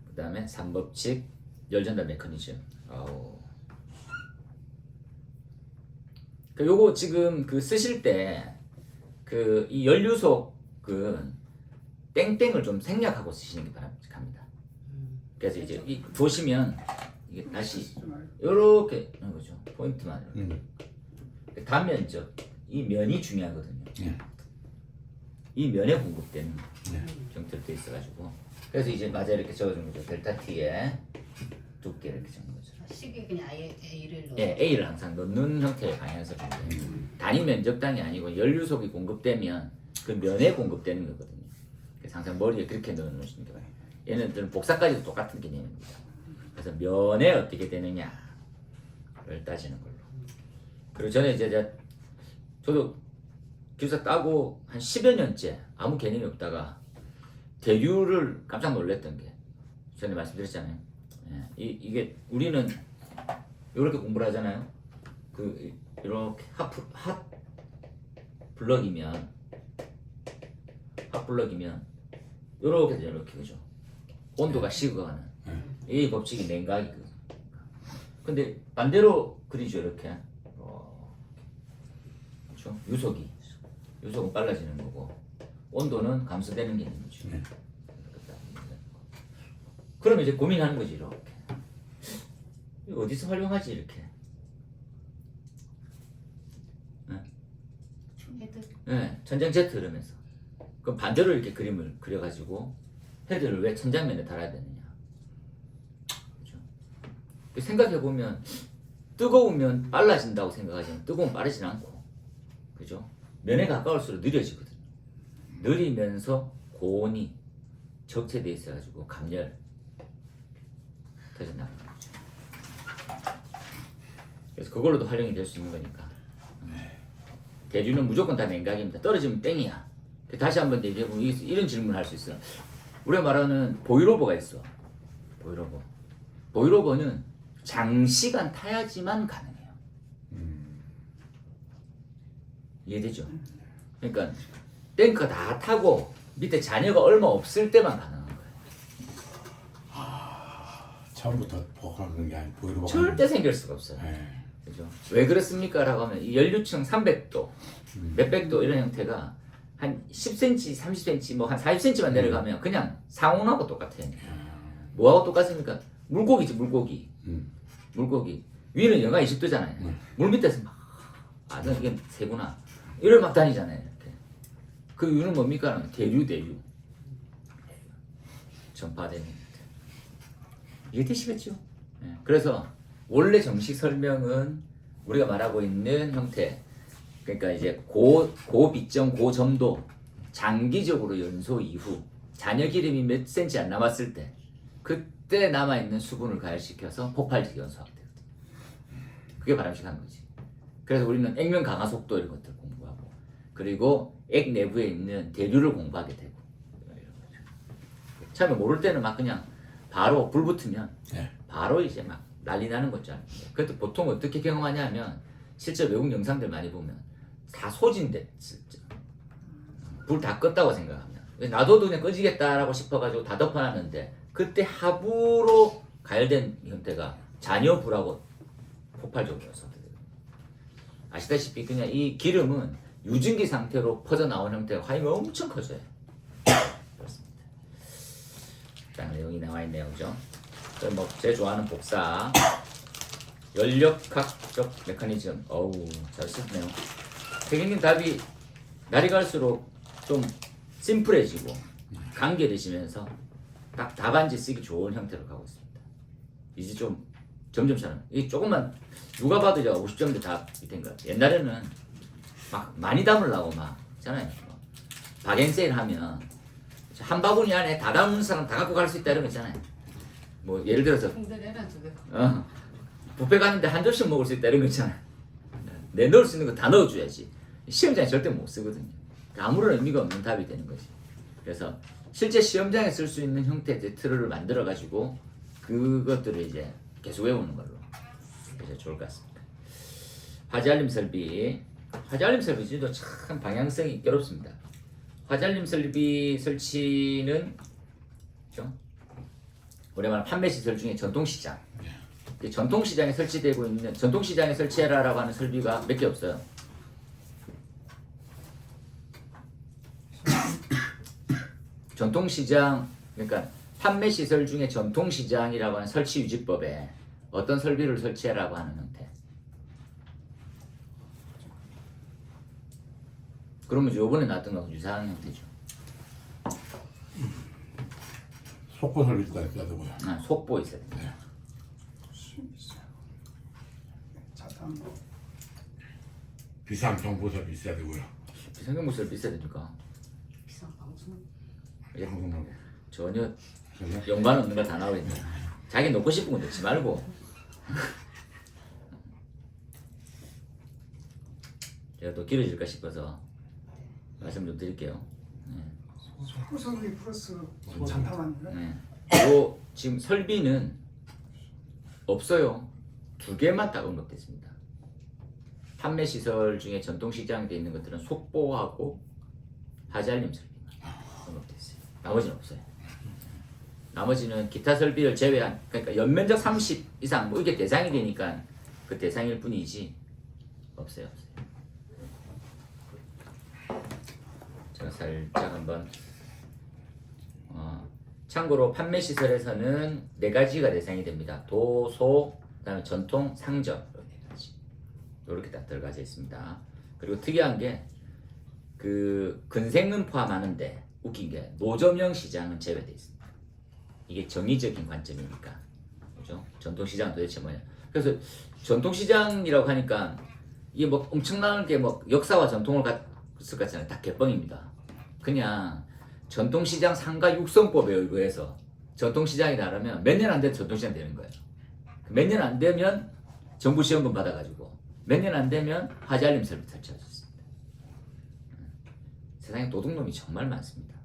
그 다음에 3법칙 열전달 메커니즘. 아우. 그 요거 지금 그 쓰실 때 그 이 연료속은 땡땡을 좀 생략하고 쓰시는 게 바랍니다. 그래서 이제 이 보시면 이게 다시 요렇게 하는 거죠. 포인트만. 단면적 이 면이 중요하거든요. 이 면에 공급되는 형태로 돼 있어가지고 그래서 이제 맞아 이렇게 적어준 거죠. 델타 T에 두께 이렇게 적는 거죠. 시계 그냥 아예 A를 넣어. 예, A를 항상 넣는 형태의 방향석인데 단위 면적당이 아니고 연료속이 공급되면 그 면에 공급되는 거거든요. 그래서 항상 머리에 그렇게 넣어 놓으시는 게 바랍니다. 얘네들은 복사까지도 똑같은 개념입니다. 그래서 면에 어떻게 되느냐를 따지는 걸로. 그리고 저는 이제 저도 기숙사 따고 한 10여 년째 아무 개념이 없다가 대류를 깜짝 놀랐던 게 전에 말씀드렸잖아요. 예, 이게 우리는 이렇게 공부를 하잖아요. 그 이렇게 핫 블럭이면 이렇게 되죠. 이렇게 그죠. 온도가 식어가는 이 법칙이 냉각이거든. 근데 반대로 그리죠. 이렇게 그렇죠. 유속은 빨라지는 거고 온도는 감소되는 개념이죠. 그러면 이제 고민하는 거지. 이렇게 이거 어디서 활용하지 이렇게. 헤드. 네, 천장 Z 이러면서. 그럼 반대로 이렇게 그림을 그려가지고 헤드를 왜 천장면에 달아야 되느냐. 그렇죠? 생각해보면 뜨거우면 빨라진다고 생각하지만 뜨거우면 빠르진 않고, 그죠? 면에 가까울수록 느려지거든요. 느리면서 고온이 적체돼 있어가지고 감열 터져나가는 거죠. 그래서 그걸로도 활용이 될 수 있는 거니까. 대류는 무조건 다 냉각입니다. 떨어지면 땡이야. 다시 한번 얘기해보면 이런 질문을 할 수 있어. 우리가 말하는 보일오버가 있어. 보일오버는 장시간 타야지만 가능해요. 이해되죠? 그러니까 탱크 다 타고 밑에 자녀가 얼마 없을 때만 가능한 거예요. 처음부터 보고하는 게 아니고 보이로 절대 생길 수가 없어요. 그죠? 왜 그렇습니까? 라고 하면 이 연료층 300도, 몇백도 이런 형태가 한 10cm, 30cm, 뭐 한 40cm만 내려가면 그냥 상온하고 똑같아요. 뭐하고 똑같습니까? 물고기지, 물고기. 물고기. 위는 영하 20도잖아요. 물 밑에서 막, 이게 새구나. 이를 막 다니잖아요. 이렇게. 그 이유는 뭡니까? 대류. 전파되는 형태. 이해되시겠죠? 네. 그래서 원래 정식 설명은 우리가 말하고 있는 형태, 그러니까 이제 고비점, 고점도 장기적으로 연소 이후 잔여 기름이 몇 센치 안 남았을 때 그때 남아있는 수분을 가열시켜서 폭발적 연소하게 되거든요. 그게 바람직한 거지. 그래서 우리는 액면 강화 속도 이런 것들 공부하고, 그리고 액 내부에 있는 대류를 공부하게 되고 이런 거죠. 처음에 모를 때는 막 그냥 바로 불 붙으면 바로 이제 막 난리 나는 거죠. 그래도 보통 어떻게 경험하냐 하면 실제 외국 영상들 많이 보면 다 소진됐을 때 불 다 껐다고 생각하면 놔둬도 그냥 꺼지겠다라고 싶어가지고 다 덮어놨는데 그때 하부로 가열된 형태가 잔여불하고 폭발적으로 연소돼요. 아시다시피 그냥 이 기름은 유증기 상태로 퍼져 나온 형태가 화염이 엄청 커져요. 그렇습니다. 자, 내용이 나와 있네요, 그죠? 뭐 제일 좋아하는 복사, 연력학적 메커니즘. 어우, 잘 쓰네요. 태경님 답이 날이 갈수록 좀 심플해지고 간결해지면서 딱 답안지 쓰기 좋은 형태로 가고 있습니다. 이제 좀 점점 잘하는. 이 조금만 누가 봐도 이제 50점대 답이 된 것 같아요. 옛날에는 막 많이 담으려고 막 있잖아요. 박앤세일 하면 한 바구니 안에 다 담는 사람 다 갖고 갈 수 있다 이런 거 있잖아요. 뭐 예를 들어서 홍대내란 쪽에 뷔페 갔는데 한 접시 먹을 수 있다 이런 거 있잖아요. 내 넣을 수 있는 거 다 넣어줘야지. 시험장에 절대 못 쓰거든요. 아무런 의미가 없는 답이 되는 거지. 그래서 실제 시험장에 쓸 수 있는 형태의 틀을 만들어 가지고 그것들을 이제 계속 외우는 걸로 이제 좋을 것 같습니다. 화재알림 설비. 화재알림 설비도 참 방향성이 있겠습니다. 화재알림 설비 설치는 그렇죠? 우리 말하는 판매 시설 중에 전통시장. 전통시장에 설치되고 있는 전통시장에 설치해라라고 하는 설비가 몇 개 없어요. 전통시장, 그러니까 판매 시설 중에 전통시장이라고 하는 설치 유지법에 어떤 설비를 설치해라고 하는 형태. 그러면 요번에 나왔던 거하고 유사한 형태죠. 속보 설비가 있어야 되고요. 속보 있어야 돼요. 자당. 비상 정보 설비 있어야 되고요. 비상경보 설비 있어야 되니까 비싼 방송. 방송하고. 전혀 연관 없는 거 다 나와 있네. 자기 넣고 싶은 거 넣지 말고. 제가 또 길어질까 싶어서 말씀 좀 드릴게요. 소설비 플러스 장타만. 네. 요 지금 설비는 없어요. 2개만 딱 언급됐습니다. 판매 시설 중에 전통 시장에 있는 것들은 속보하고 하자알림 설비만 언급됐어요. 나머지는 없어요. 나머지는 기타 설비를 제외한, 그러니까 연면적 30 이상 뭐 이게 대상이 되니까 그 대상일 뿐이지 없어요. 제가 살짝 한번 참고로 판매 시설에서는 4가지가 대상이 됩니다. 도소, 그다음에 전통, 상점 이렇게 4가지. 이렇게 딱 들어가져 있습니다. 그리고 특이한 게 그 근생은 포함하는데 웃긴 게 노점형 시장은 제외되어 있습니다. 이게 정의적인 관점이니까. 그죠? 전통 시장은 도대체 뭐냐? 그래서 전통 시장이라고 하니까 이게 뭐 엄청나게 뭐 역사와 전통을 갔을 것 같잖아요. 다 개뻥입니다. 그냥 전통시장 상가 육성법에 의거해서 전통시장이라 하면 몇 년 안 되면 전통시장 되는 거예요. 몇 년 안 되면 정부 지원금 받아가지고 몇 년 안 되면 하자알림 설비 설치하셨습니다. 세상에 도둑놈이 정말 많습니다.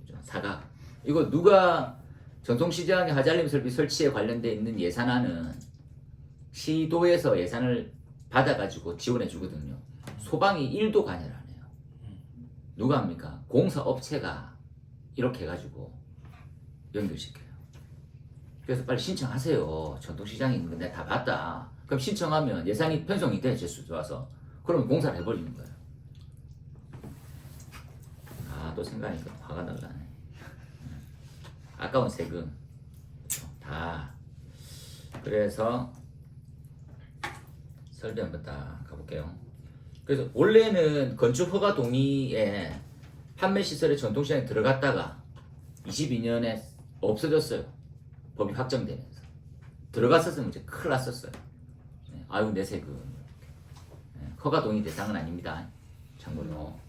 그죠? 사각. 이거 누가 전통시장에 하자알림 설비 설치에 관련돼 있는 예산안은 시도에서 예산을 받아가지고 지원해 주거든요. 소방이 1도 관여를 안 해요. 누가 합니까? 공사업체가 이렇게 해가지고 연결시켜요. 그래서 빨리 신청하세요. 전통시장에 있는 거 내가 다 봤다. 그럼 신청하면 예산이 편성이 돼, 제수 들어와서. 그러면 공사를 해버리는 거예요. 또 생각하니까 화가 나가네. 아까운 세금 다. 그래서 설비 한번 딱 가볼게요. 그래서 원래는 건축 허가 동의에 판매 시설에 전통시장에 들어갔다가 22년에 없어졌어요. 법이 확정되면서. 들어갔었으면 이제 큰일 났었어요. 아유 내 세금. 허가 동의 대상은 아닙니다. 참고로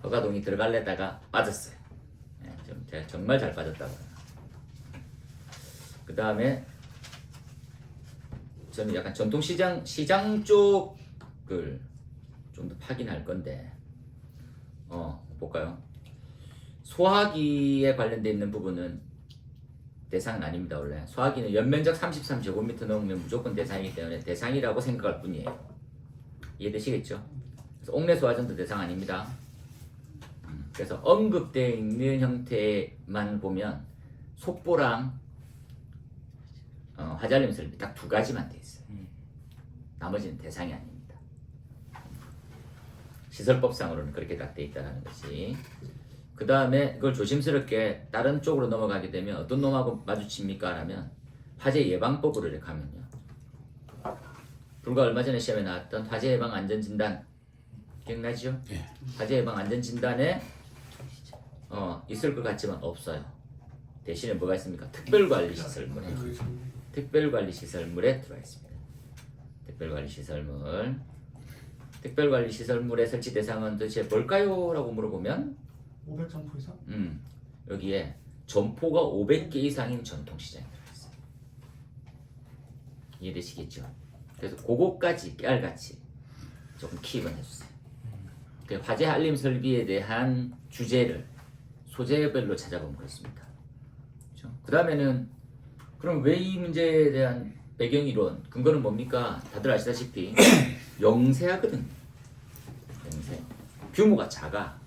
허가 동의 들어갈래다가 빠졌어요. 제가 정말 잘 빠졌다고. 그 다음에 저는 약간 전통시장 쪽을 좀 더 파긴할 건데, 볼까요? 소화기에 관련돼 있는 부분은 대상은 아닙니다. 원래 소화기는 연면적 33제곱미터 넘으면 무조건 대상이기 때문에 대상이라고 생각할 뿐이에요. 이해되시겠죠? 그래서 옥내 소화전도 대상 아닙니다. 그래서 언급되어 있는 형태만 보면 속보랑 하자알림 설비 딱 2가지만 돼 있어요. 나머지는 대상이 아닙니다. 시설법상으로는 그렇게 딱 돼 있다는 것이. 그 다음에 그걸 조심스럽게 다른 쪽으로 넘어가게 되면 어떤 놈하고 마주칩니까? 하면 화재 예방법으로 이렇게 하면요. 불과 얼마 전에 시험에 나왔던 화재 예방 안전진단 기억나죠? 예. 화재 예방 안전진단에 있을 것 같지만 없어요. 대신에 뭐가 있습니까? 특별관리시설물에 들어가 있습니다. 특별관리시설물의 설치 대상은 도대체 뭘까요? 라고 물어보면 500점포 이상? 여기에 점포가 500개 이상인 전통시장이 들어있어요. 이해되시겠죠? 그래서 그거까지 깨알같이 조금 킵은 해주세요. 그 화재 알림 설비에 대한 주제를 소재별로 찾아보면 그렇습니다. 그렇죠? 그 다음에는 그럼 왜 이 문제에 대한 배경이론, 근거는 뭡니까? 다들 아시다시피 영세하거든요. 영세. 규모가 작아.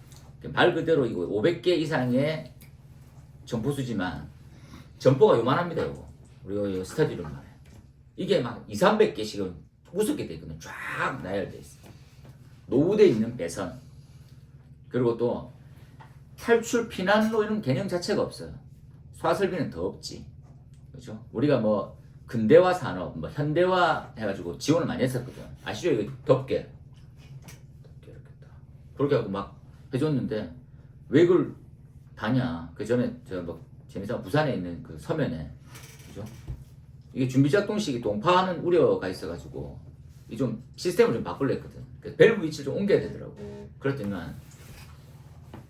말 그대로 이거 500개 이상의 점포수지만 점포가 요만합니다. 이거. 우리 스타디룸 말에. 이게 막 200~300개씩은 우습게 돼 있거든요. 쫙 나열돼 있어요. 노후돼 있는 배선. 그리고 또 탈출 피난로 이런 개념 자체가 없어요. 소화설비는 더 없지. 그렇죠? 우리가 뭐 근대화 산업, 뭐 현대화 해가지고 지원을 많이 했었거든. 아시죠? 이거 덮개 이렇게 다. 그렇게 하고 막 해줬는데 왜 이걸 다냐? 그 전에 저 뭐 재미삼아 부산에 있는 그 서면에, 그죠? 이게 준비작동식이 동파하는 우려가 있어가지고 이 좀 시스템을 좀 바꾸려 했거든. 그래서 밸브 위치를 좀 옮겨야 되더라고. 그랬더니만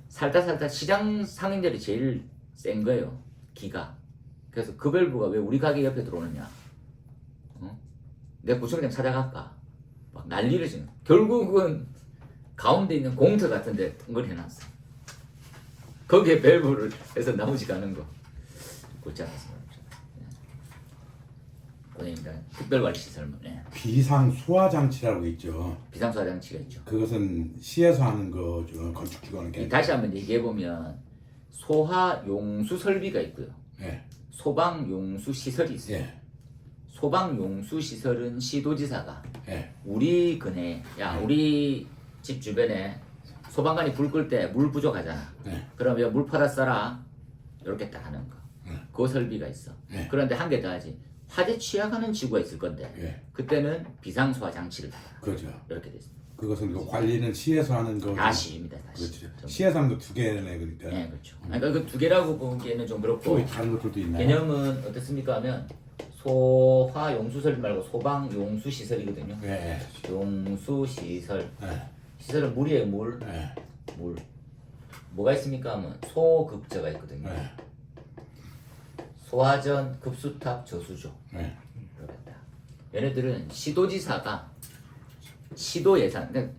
살다 시장 상인들이 제일 센 거예요. 기가. 그래서 그 밸브가 왜 우리 가게 옆에 들어오느냐? 내가 구청장 찾아갈까? 막 난리를 지금. 결국은 가운데 있는 공터 같은 데 뜬걸 해놨어. 거기에 밸브를 해서 나머지 가는 거. 골치 않았습니다. 고객입니다. 특별관리시설물. 네. 비상 소화 장치라고 있죠. 비상소화 장치가 있죠. 그것은 시에서 하는 거죠. 건축기관은 게. 다시 한번 얘기해 보면 소화 용수 설비가 있고요. 예. 소방 용수 시설이 있어요. 예. 소방 용수 시설은 시도지사가 예. 우리 근에 야 우리 집 주변에 소방관이 불 끌 때 물 부족하잖아. 예. 그러면 물 퍼다 써라. 이렇게 딱 하는 거. 예. 그 설비가 있어. 예. 그런데 한 개 더 하지. 화재 취약하는 지구가 있을 건데 예. 그때는 비상소화 장치를 달아. 그렇죠. 이렇게 돼 있습니다. 그것은 그 관리는 시에서 하는 거. 다 시입니다. 다 시. 그렇죠. 전부. 시에서 하는 거 두 개네 그러니까. 네, 그렇죠. 그러니까 그 두 개라고 보기에는 좀 그렇고 또 다른 것들도 있나요? 개념은 어떻습니까 하면 소화 용수 설비 말고 소방 용수 시설이거든요. 예. 용수 시설. 예. 시설은 물이에요, 물. 예. 물. 뭐가 있습니까 하면 소급저가 있거든요. 예. 소화전, 급수탑, 저수조. 예. 그러겠다. 얘네들은 시도지사가 시도 예산, 그러니까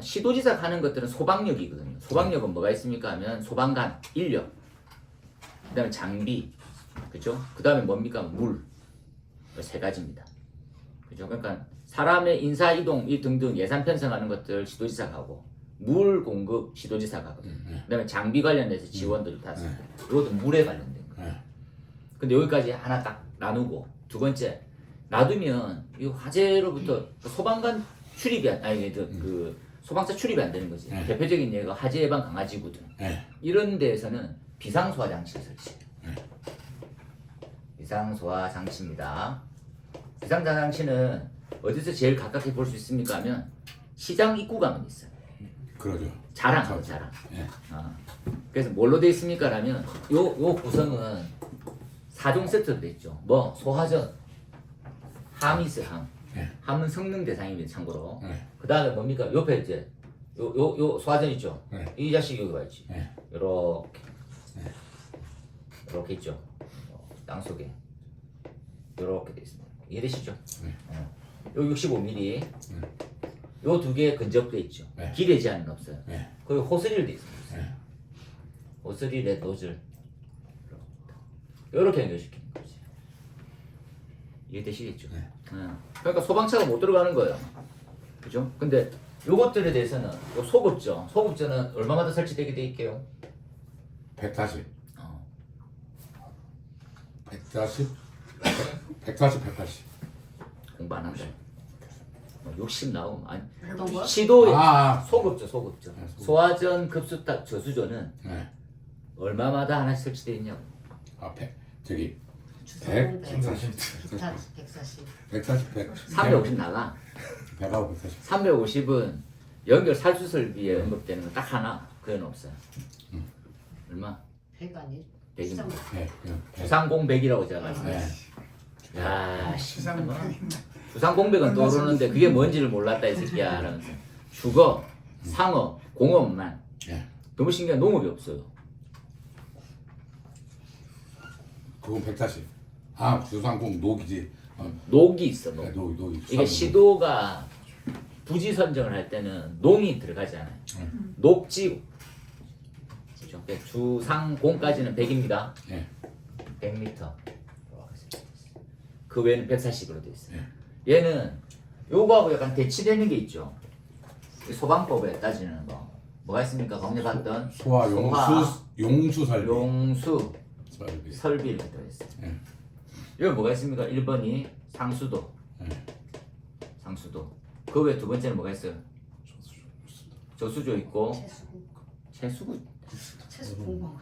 시도지사가 하는 것들은 소방력이거든요. 소방력은 뭐가 있습니까 하면 소방관, 인력, 그 다음에 장비, 그죠? 그 다음에 뭡니까? 물. 이 세 가지입니다. 그죠? 그러니까 사람의 인사 이동 이 등등 예산 편성하는 것들 시도지사가 하고 물 공급 시도지사가 하거든요. 그 다음에 장비 관련해서 지원들을 다 씁니다. 이것도 물에 관련된 거예요. 예. 근데 여기까지 하나 딱 나누고 두 번째 놔두면 이 화재로부터 소방관 출입이 아니 그 소방차 출입이 안 되는 거지. 네. 대표적인 예가 화재 예방 강화지구들 예. 이런 데에서는 비상소화 장치를 설치해요. 비상소화 장치입니다. 비상소화 장치는 어디서 제일 가깝게 볼 수 있습니까 하면 시장 입구 가면 있어요. 그러죠. 자랑 자랑. 예. 그래서 뭘로 돼 있습니까 라면 요 구성은 4종 세트로 돼 있죠. 뭐 소화전, 함이 있어요. 함. 예. 함은 성능 대상입니다. 참고로. 예. 그 다음에 뭡니까? 옆에 이제 요 소화전 있죠. 예. 이 자식 여기 와 있지. 예. 요렇게 요렇게 있죠. 땅 속에 요렇게 돼 있습니다. 이해되시죠? 네. 요 65mm 요 두 개 근접돼 있죠. 네. 길의 제한은 없어요. 예. 거기 호스릴 돼 있습니다. 예. 호스릴의 노즐 요렇게 연결시키는 거지. 이해되시겠죠? 네. 그러니까 소방차가 못 들어가는 거예요. 그죠? 근데 요것들에 대해서는 요 소급저는 얼마마다 설치되게 돼 있게요? 140. 어. 140. 180. 공부 안 한다. 60 나오면 아니 어떤 거야? 시도에 아. 소급저. 네, 소급. 소화전, 급수탑, 저수조는 예. 얼마마다 하나씩 설치되어 있냐고. 아, 저기 주사공 140. 140. 140. 100. 350 나가. 100하고 140. 350은 연결 살수 설비에 언급되는 거 딱 하나. 그건 없어요. 얼마? 100 아니? 100입니다. 예. 주상공 100이라고 제가 예. 말씀드렸어요. 야, 시상 주상공백은 떠오르는데 그게 뭔지를 몰랐다 이 새끼야. 이러면서 주거, 상업, 공업만. 예. 너무 신기한 농업이 없어요. 그건 140. 아, 주상공 녹이지. 녹이 있어, 녹. 네, 녹이. 이게 시도가 부지 선정을 할 때는 농이 들어가지 않아요. 녹지구. 그렇죠? 그러니까 주상공까지는 100입니다. 예. 100m. 그 외에는 140으로 되어 있어요. 예. 얘는 요거하고 약간 대치되는 게 있죠. 이 소방법에 따지는 거. 뭐가 있습니까? 검내 봤던 소화 용수 설비. 용수 설비. 설비 이렇게 들어있어요. 예. 여기 뭐가 있습니까? 1번이 상수도. 예. 상수도. 그 외에 두 번째는 뭐가 있어요? 저수조 있고 채수구. 채수구. 채수공.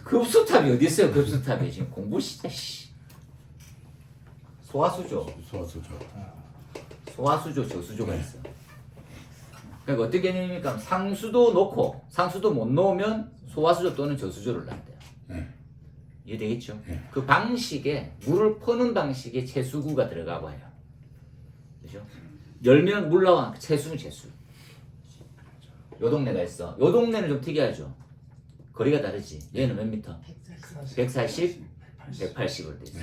급수탑이 어디 있어요? 급수탑이 지금 공부 시대 씨. 소화수조. 소화수조, 저수조가 있어. 그러니까 어떤 개념입니까? 상수도 놓고 상수도 못 놓으면 소화수조 또는 저수조를 놔야 돼요. 예. 이해되겠죠? 예. 그 방식에 물을 퍼는 방식에 채수구가 들어가고 해요. 그죠? 열면 물 나와 채수는 채수. 요 동네가 있어. 요 동네는 좀 특이하죠. 거리가 다르지. 얘는 몇 미터? 140, 180으로 돼 있어.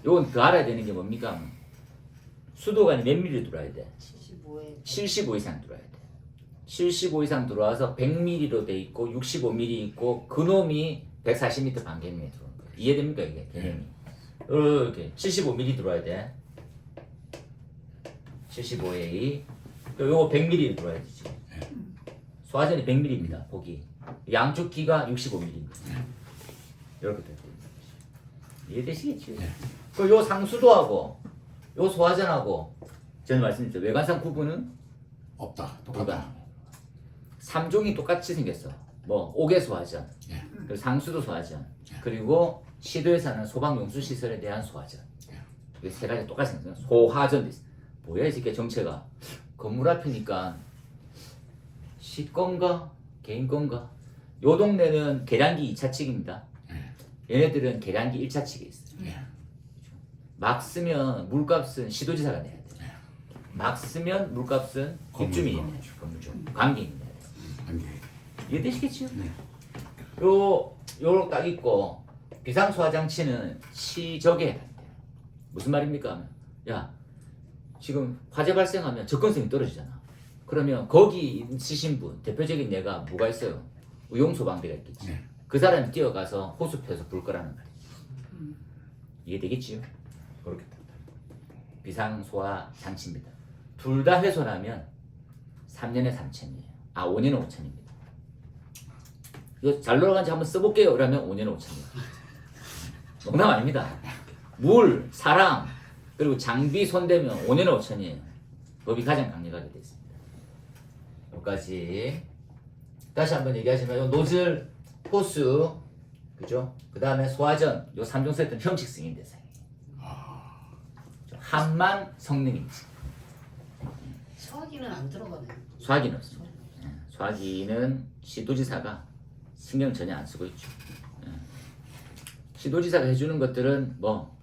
요건 더 알아야 되는 게 뭡니까? 수도관이 몇 미리 들어야 돼? 75에 75 이상 들어야 돼. 75 이상 들어와서 100mm로 돼 있고 65mm 있고 그놈이 140m 반경에 들어오는 거예요. 이해됩니까 이게 개념이? 이렇게 75mm 들어와야 돼. 75A. 요거 100mm 들어와야 되지. 소화전이 100mm입니다. 보기. 양쪽 귀가 65mm입니다. 이렇게 돼요. 이해되시겠죠? 그요 상수도하고 요 소화전하고 전에 말씀드렸죠. 외관상 구분은 없다. 불가. 똑같다. 3종이 똑같이 생겼어. 뭐 옥외 소화전, 예. 그리고 상수도 소화전, 그리고 시도에서는 소방용수 시설에 대한 소화전. 이 세 가지 똑같이 생겼어. 소화전. 뭐야 이 새끼 정체가. 건물 앞이니까 시 건가 개인 건가. 요 동네는 계량기 2차 측입니다. 얘네들은 계량기 1차 측에 있어. 막 쓰면 물값은 시도지사가 내야 돼. 막 쓰면 물값은 입주민이 내야 돼. 건물주 관계인이 내야 돼. 관계. 이해되시겠죠? 네. 요 딱 있고 비상소화장치는 시적에 해야 돼. 무슨 말입니까? 야 지금 화재 발생하면 접근성이 떨어지잖아. 그러면 거기 있으신 분 대표적인 예가 뭐가 있어요? 우용소방대가 있겠지. 네. 그 사람이 뛰어가서 호수 펴서 불 거라는 말이지. 이해되겠지요? 그렇게 비상소화 장치입니다. 둘 다 훼손하면 3년에 3천이에요. 5년에 5천입니다. 이거 잘 돌아간지 한번 써볼게요. 그러면 5년에 5천이에요. 농담 아닙니다. 물, 사람, 그리고 장비 손대면 5년에 5천이에요. 법이 가장 강력하게 되어 있습니다. 여기까지. 다시 한번 얘기하시면 요 노즐, 호수, 그죠? 그 다음에 소화전, 요 3종 세트는 형식 승인 대상이에요. 한만 성능인지. 소화기는 안 들어가네. 소화기는 없어. 소화기는 시도지사가 신경 전혀 안 쓰고 있죠. 시도지사가 해주는 것들은 뭐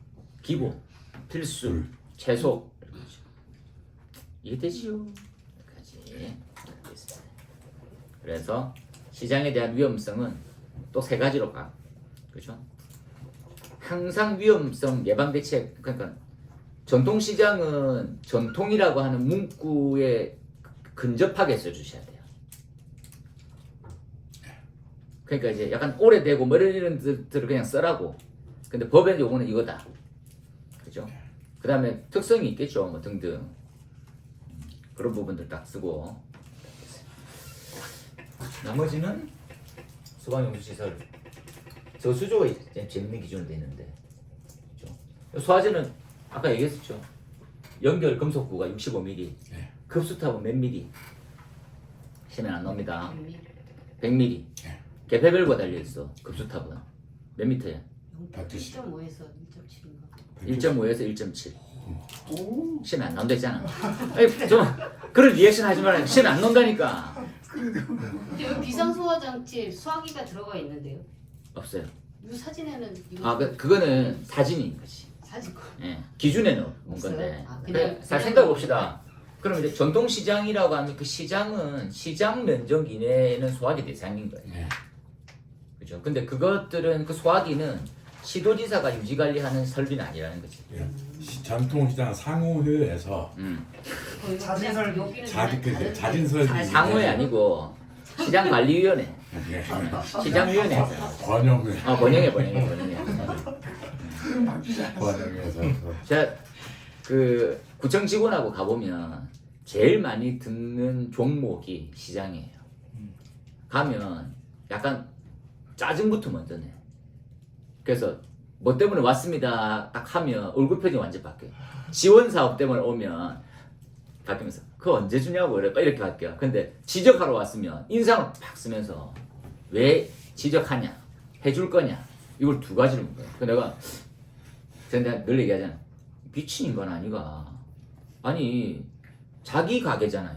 기본, 필수, 최소 이렇게 있죠. 이해되지요? 여기까지. 알겠습니다. 그래서 시장에 대한 위험성은 또 세 가지로 가. 그죠? 항상 위험성 예방 대책 그러니까 전통시장은 전통이라고 하는 문구에 근접하게 써주셔야 돼요. 그러니까 이제 약간 오래되고 뭐 이런 것들을 그냥 써라고. 근데 법의 요구는 이거다. 그죠? 그 다음에 특성이 있겠죠. 뭐 등등. 그런 부분들 딱 쓰고. 나머지는 소방용수시설. 저수조가 재밌는 기준으로 되어 있는데. 그죠? 소화제는 아까 얘기했었죠. 연결 금속구가 65mm. 네. 급수탑은 몇 mm? 시면 안 나옵니다. 100mm. 100mm. 개폐별과 달려있어. 급수탑은. 몇 미터야? 1.5에서 1.7인가. 1.5에서 1.7. 시면 안 나온다 했잖아. 아니, 좀 그런 리액션 하지 말아요. 시면 안 나온다니까. 근데 여기 비상소화장치 소화기가 들어가 있는데요. 없어요. 이 사진에는 이거 아, 그거는 사진인 거지. 사진 거. 예. 기준에 넣은 없어요? 건데. 아, 그래, 그냥 잘 생각해 봅시다. 그럼 이제 전통시장이라고 하면 그 시장은 시장 면적 이내에는 소화기 대상인 거예요. 네. 그죠? 근데 그것들은 그 소화기는 시도지사가 유지관리하는 설비는 아니라는 거지. 예. 전통시장 상호회에서 거의 자진설- 그냥 여기는 자진- 그냥 다른 자진설- 데- 상호회 아니고 시장관리위원회. 예. 시장위원회. 번영회. 번영회. 그럼 바뀌잖아. 번영회에서 제가 그 구청 직원하고 가보면 제일 많이 듣는 종목이 시장이에요. 가면 약간 짜증부터 먼저 내. 그래서 뭐 때문에 왔습니다 딱 하면 얼굴 표정이 완전 바뀌어요. 지원 사업 때문에 오면 바뀌면서 그거 언제 주냐고 이렇게 바뀌어요. 근데 지적하러 왔으면 인상을 팍 쓰면서 왜 지적하냐, 해줄 거냐, 이걸 두 가지를 묻어요. 내가 늘 얘기하잖아. 미친 인간 아니가. 아니 자기 가게잖아요.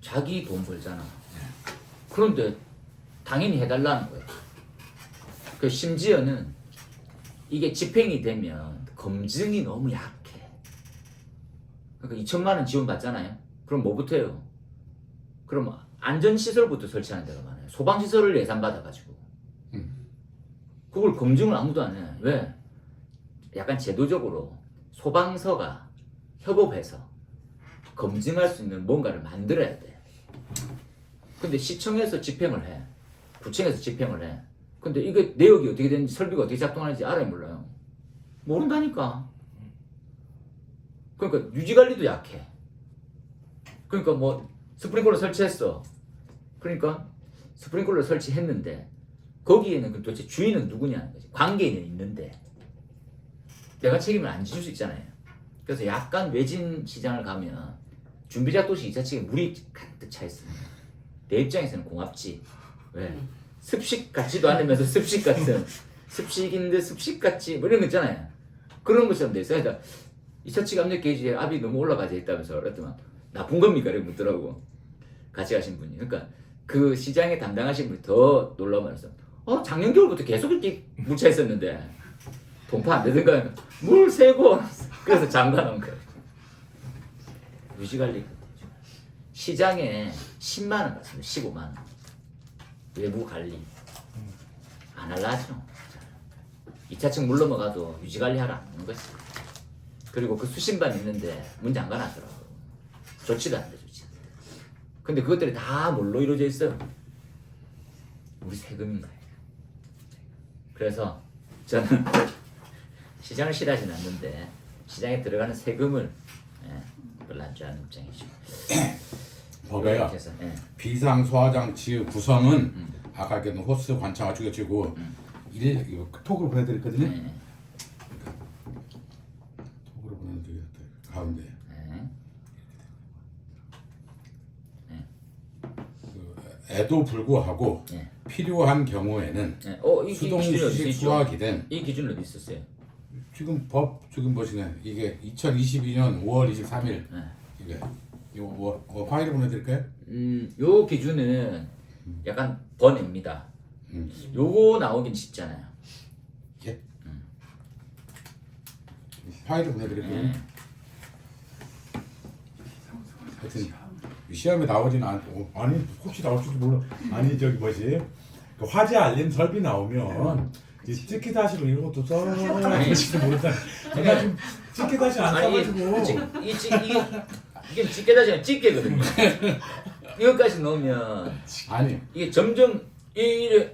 자기 돈 벌잖아. 그런데 당연히 해달라는 거예요. 그 심지어는 이게 집행이 되면 검증이 너무 약해. 그러니까 2천만 원 지원 받잖아요. 그럼 뭐부터 해요? 그럼 안전시설부터 설치하는 데가 많아요. 소방시설을 예산받아가지고. 그걸 검증을 아무도 안 해. 왜? 약간 제도적으로 소방서가 협업해서 검증할 수 있는 뭔가를 만들어야 돼. 근데 시청에서 집행을 해. 구청에서 집행을 해. 근데 이게 내역이 어떻게 되는지 설비가 어떻게 작동하는지 알아요 몰라요? 모른다니까. 그러니까 유지관리도 약해. 그러니까 뭐 스프링클러 설치했어. 그러니까 스프링클러 설치했는데 거기에는 도대체 주인은 누구냐는 거지. 관계인은 있는데 내가 책임을 안 지줄 수 있잖아요. 그래서 약간 외진 시장을 가면 준비작 도시 이자측에 물이 가득 차 있습니다. 내 입장에서는 고맙지. 왜? 습식 같지도 않으면서 습식 같은 습식인데 습식 같지 뭐 이런 거 있잖아요. 그런 것처럼 돼 있어요. 그러니까 이차측 압력 게이지에 압이 너무 올라가져 있다면서 그랬더만 나쁜 겁니까? 이렇게 묻더라고. 같이 가신 분이. 그러니까 그 시장에 담당하신 분이 더 놀라면서 작년 겨울부터 계속 이렇게 물 차 있었는데 동파 안 되던가 물 새고 그래서 잠가 놓은 거예요. 유지관리 시장에 10만 원 같습니다. 15만 원. 외부 관리 안 할라 하죠. 2차층 물 넘어가도 유지관리 하라 안 하는 거지. 그리고 그 수신반 있는데 문 잠가 놨더라고. 좋지도 않대 좋지. 근데 그것들이 다 뭘로 이루어져 있어요? 우리 세금인 거예요. 그래서 저는 시장을 싫어하진 않는데 시장에 들어가는 세금을 별로 안 좋아하는 입장이죠. 법에요. 그래서, 비상 소화장치 구성은 아까 얘기했던 호스 관창을 죽여주고 이거 톡으로 보내드렸거든요. 톡으로 보내드렸대 가운데. 에도 불구하고 필요한 경우에는 이 수동 기준이 어디 휴식 있죠? 수화기 등 이 기준은 어디 있었어요? 지금 법 지금 보시네 이게 2022년 5월 23일 이게 요 파일을 보내드릴까요? 요 기준은 약간 번외입니다. 요거 나오긴 쉽잖아요. 예. 파일을 보내드릴게요. 하여튼 시험에 나오지는 않고 아니 혹시 나올지도 몰라. 아니 저기 뭐지 그 화재 알림 설비 나오면 이 찍기 다시로 이런 것도 써야지도 모른다. 내가 지금 찍기 다시 안 써가지고 이게 집게다시는 집게거든요. 이것까지 넣으면 아니 이게 점점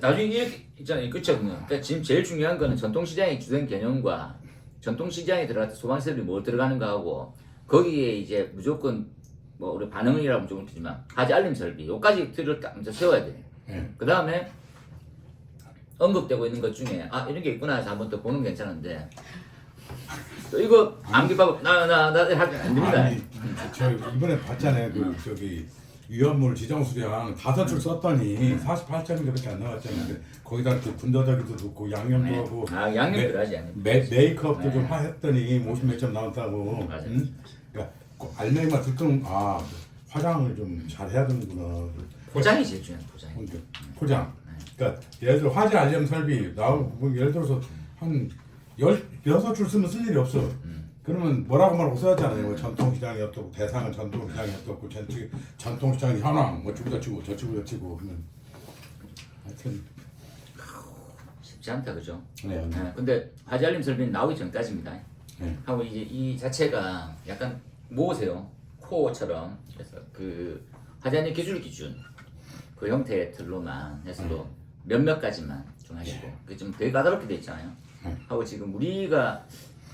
나중에 이렇게 있잖아요. 그렇죠. 그러니까 지금 제일 중요한 거는 전통시장의 주된 개념과 전통시장에 들어갈 때 소방設備뭐 들어가는가 하고 거기에 이제 무조건 뭐 우리 반응이라고 무조건 뜨지만 화재 알림 설비 요까지 틀을 딱 먼저 세워야 돼요. 그 다음에 언급되고 있는 것 중에 이런 게 있구나 해서 한번 더 보는 게 괜찮은데 또 이거 암기밥 나 하면 안 됩니다. 아니 저 이번에 봤잖아요. 그 저기 위험물 지정 수량 5줄 썼더니 48점이 그렇게 안 나왔잖아요. 근데 거기다 이렇게 군더더기도 넣고 양념도 하고 양념 들어가지 않아요. 메이크업도 좀 했더니 50몇 점 나왔다고. 맞아요. 그러니까 알맹이만 듣던 화장을 좀 잘 해야 되는구나. 포장이 제일 중요한 포장. 그러니까 포장. 그러니까 예를 들어 화재 알림 설비 나오고 뭐 예를 들어서 한 16줄 쓰면 쓸 일이 없어. 그러면 뭐라고 말하고 써야잖아요. 뭐 전통시장이 어떻고 대상은 전통시장이 어떻고 전통시장이 현황 뭐 저치고 그러면 하여튼 쉽지 않다 그죠? 네. 근데 화재 알림 설비는 나오기 전까지입니다. 네. 하고 이제 이 자체가 약간 모으세요. 코어처럼. 그래서 그 화재 알림 기준 그 형태의 틀로만 해서도 몇몇 가지만 좀 하시고 그게 좀 되게 까다롭게 돼 있잖아요. 하고 지금 우리가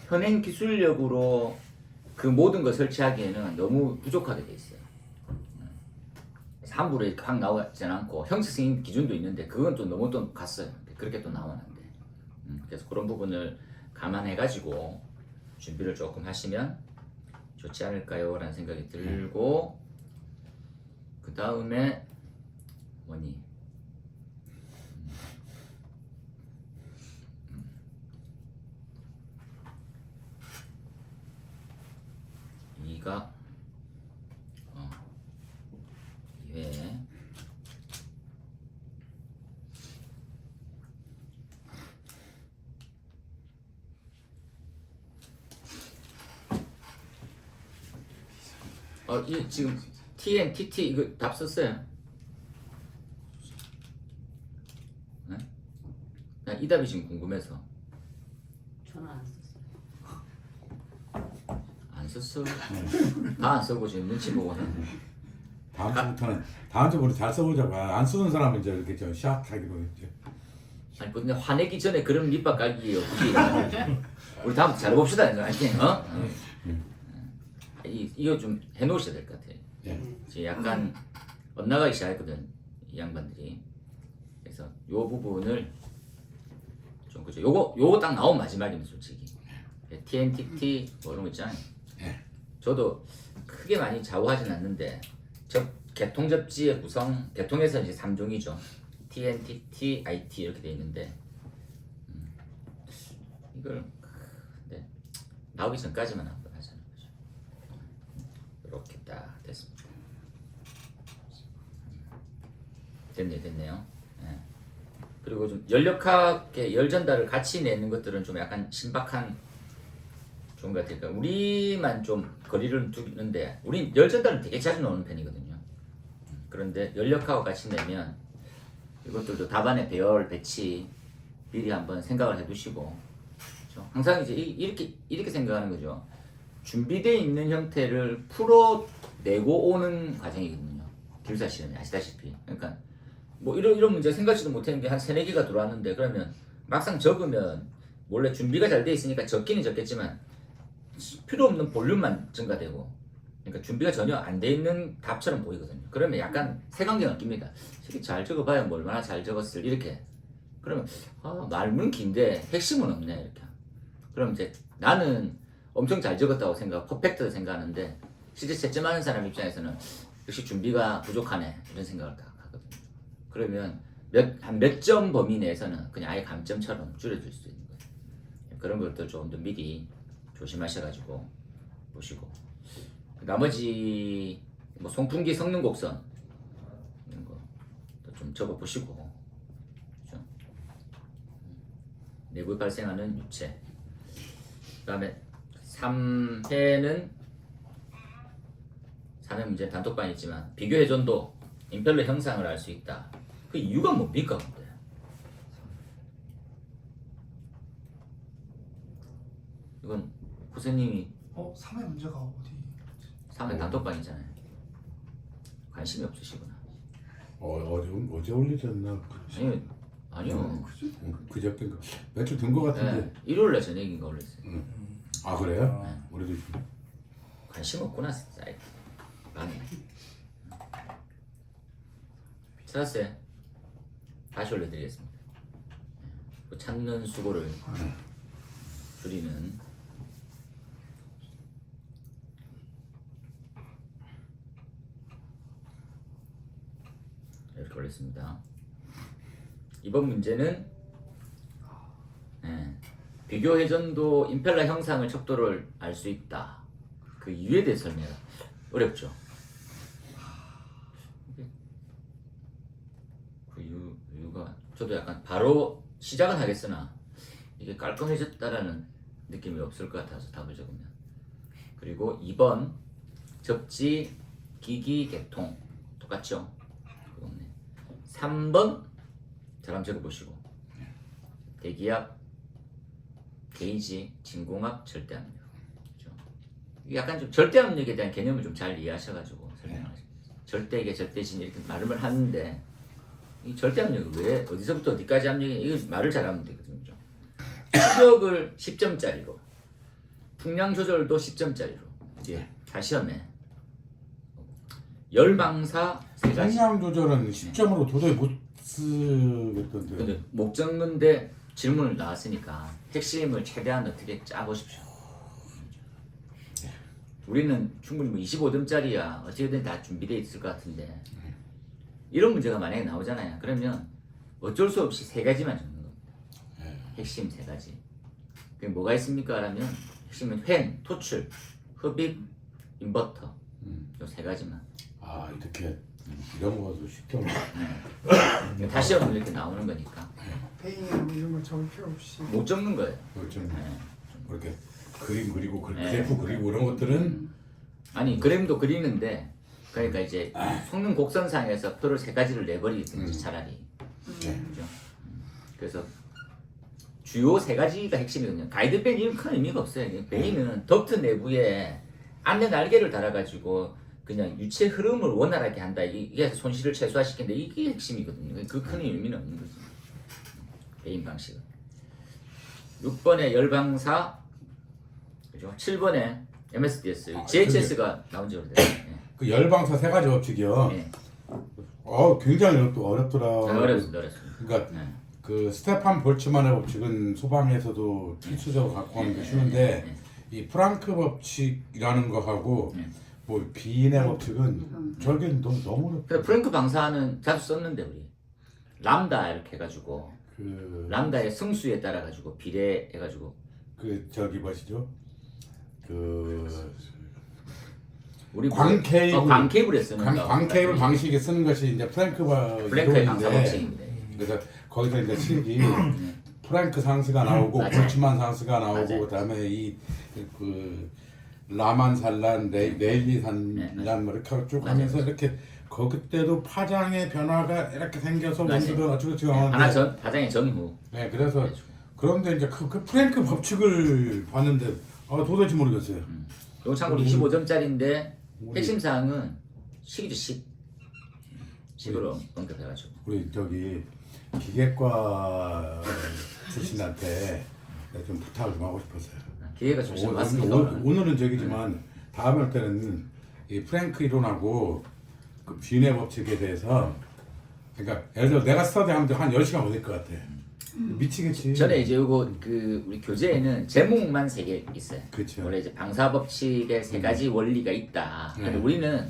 현행 기술력으로 그 모든 걸 설치하기에는 너무 부족하게 돼 있어요. 그래서 함부로 이렇게 확 나오지 않고 형식적인 기준도 있는데 그건 또 너무 또 갔어요. 그렇게 또 나오면 안 돼. 그래서 그런 부분을 감안해가지고 준비를 조금 하시면 좋지 않을까요? 라는 생각이 들고 그 다음에 뭐니? 이가 이외에 이 지금 TN, TT 이거 답 썼어요? 네? 난 이 답이 지금 궁금해서 저는 안 썼어요. 안 썼어. 다 안 쓰고 지금 눈치 보고 하는. 다음 주부터 우리 잘 써보자고. 안 쓰는 사람은 이제 이렇게 좀 샥하기로 이제. 아니 근데 화내기 전에 그런 밑밥 깔기 없지. 우리 다음부터 잘해봅시다 이거 알지? 어? 이거 좀 해놓으셔야 될 것 같아요. 예. 이제 약간 엇나가기 시작했거든 이 양반들이. 그래서 요 부분을 좀 그죠. 요거 딱 나온 마지막입니다 솔직히. TNTT 뭐 이런 거 있잖아요. 예. 저도 크게 많이 좌우하진 않는데 개통 접지의 구성 개통에서 이제 3종이죠. TNTT, IT 이렇게 돼 있는데 이걸 근데 나오기 전까지만 한번 하자는 거죠. 이렇게 딱 됐습니다. 됐네요. 예. 그리고 좀 열역학의 열전달을 같이 내는 것들은 좀 약간 신박한 좋은 것 같아요. 그러니까 우리만 좀 거리를 두는데 우린 열전달은 되게 자주 나오는 편이거든요. 그런데 열역하고 같이 내면 이것들도 답안의 배열 배치 미리 한번 생각을 해두시고 그렇죠? 항상 이제 이렇게 생각하는 거죠. 준비되어 있는 형태를 풀어내고 오는 과정이거든요. 기술사 시험이 아시다시피. 그러니까 뭐 이런 문제 생각지도 못했는 게 한 3-4개가 들어왔는데 그러면 막상 적으면 원래 준비가 잘 돼 있으니까 적기는 적겠지만 필요 없는 볼륨만 증가되고 그러니까 준비가 전혀 안 돼 있는 답처럼 보이거든요. 그러면 약간 색안경을 낍니다. 저기 잘 적어봐야 뭐 얼마나 잘 적었을 이렇게. 그러면 말문 긴데 핵심은 없네 이렇게. 그럼 이제 나는 엄청 잘 적었다고 퍼펙트 생각하는데 실제 채점하는 사람 입장에서는 역시 준비가 부족하네 이런 생각을 다 하거든요. 그러면 몇 점 범위 내에서는 그냥 아예 감점처럼 줄여줄 수 있는 거예요. 그런 것들 조금 더 미리 조심하셔가지고 보시고 나머지 뭐 송풍기 성능 곡선 이런 거 좀 적어 보시고 그렇죠? 내부에 발생하는 유체. 그다음에 3회는 3회 문제 단톡방에 있지만 비교 회전도 임펠러 형상을 알 수 있다. 그 이유가 뭡니까 근데? 이건 후생님이 3회 문제가 어디? 3회 단톡방이잖아요. 관심이 없으시구나. 어제 올리셨나? 아니요. 그저께 며칠 된 것 같은데. 네, 일요일날 저녁인가 올렸어요. 아 그래요? 우리도 관심 없구나 사이트. 많이. 찾았어요. 다시 올려드리겠습니다. 그 찾는 수고를 줄이는. 이렇게 올렸습니다. 이번 문제는 비교 회전도 임펠러 형상을 척도를 알 수 있다. 그 이유에 대해 설명. 어렵죠. 그 이유가 저도 약간 바로 시작은 하겠으나 이게 깔끔해졌다라는 느낌이 없을 것 같아서 답을 적으면. 그리고 2번 접지 기기 개통 똑같죠. 3번 잘 한번 적어보시고 대기압, 게이지, 진공압, 절대압력. 그렇죠? 약간 좀 절대압력에 대한 개념을 좀 잘 이해하셔가지고 설명하시죠. 절대계, 절대진 이렇게 말을 하는데 이 절대압력이 왜 어디서부터 어디까지 압력이 이거 말을 잘하면 되거든요. 추력을 10점짜리로, 풍량 조절도 10점짜리로. 이제 다시 하면 열방사 세 가지. 성량 조절은 10점으로 도저히 못 쓰겠던데. 근데 목적문데 질문을 나왔으니까 핵심을 최대한 어떻게 짜보십시오. 우리는 충분히 뭐 25점짜리야 어떻게든 다 준비되어 있을 것 같은데 이런 문제가 만약에 나오잖아요. 그러면 어쩔 수 없이 3가지만 적는 겁니다. 핵심 3가지. 그게 뭐가 있습니까? 라면 핵심은 횡, 토출, 흡입, 인버터 요 3가지만. 아 이렇게 이런 거도 쉽게 다시 한번 이렇게 나오는 거니까 페인이나 뭐 이런 거 적을 필요 없이 못 적는 거예요. 좀 이렇게 그림 그리고 네. 그래프 그리고 이런 것들은 아니 그림도 그리는데 그러니까 이제 성능 곡선상에서 표를 3가지를 내버리든지 차라리. 그죠? 그래서 주요 3가지가 핵심이거든요. 가이드밴 이런 큰 의미가 없어요. 베이는 덕트 내부에 안내 날개를 달아가지고 그냥 유체 흐름을 원활하게 한다. 이게 손실을 최소화시킨다. 이게 핵심이거든요. 그 큰 의미는 없는 거죠. 배임 방식은. 6번에 열방사, 그죠? 7번에 MSDS, GHS가 나온 지 오래됐어요. 그 열방사 세 가지 법칙이요. 예. 굉장히 어렵더라. 어렵습니다. 그러니까 네. 그 스테판 볼츠만의 법칙은 소방에서도 필수적으로 갖고 가는 게 쉬운데 이 프랑크 법칙이라는 거하고 뭐 비인의 법칙은 저게 너무 어렵다. 근데 프랭크 방사는 자주 썼는데 우리 람다 이렇게 해가지고 그 람다의 승수에 따라 가지고 비례해가지고 저기 뭐시죠? 그 우리 광케이블 광케이블에 쓰는 거. 광케이블 방식에 쓰는 것이 이제 프랭크의 방사 법칙입니다. 그래서 거기서 이제 실기 프랭크 상스가 나오고 맞아요. 볼츠만 상스가 나오고 맞아요. 그다음에 그 라만 산란, 네일리 네, 산란 뭐 이렇게 쭉 맞아요. 하면서 이렇게 그때도 파장의 변화가 이렇게 생겨서 맞아요. 원수도 어쩌고저쩌고 하나 하는데 전 파장의 전후. 네, 그래서 그런데 이제 그 프랭크 법칙을 봤는데 도대체 모르겠어요. 이거 참고로 25점짜리인데 핵심 사항은 식이죠 식. 식으로 언급해가지고. 우리 저기 기계과 출신한테 내가 좀 부탁을 좀 하고 싶었어요. 기회가 좋으면 맞습니다. 오늘은 저기지만 다음에 올 때는 이 프랭크 이론하고 그 빈의 법칙에 대해서 그러니까 예를 들어 내가 스터디하면 한 10시간 걸릴 것 같아. 미치겠지. 전에 이제 요거 그 우리 교재에는 제목만 3개 있어요. 그쵸. 원래 이제 방사 법칙의 3가지 원리가 있다. 근데 네. 우리는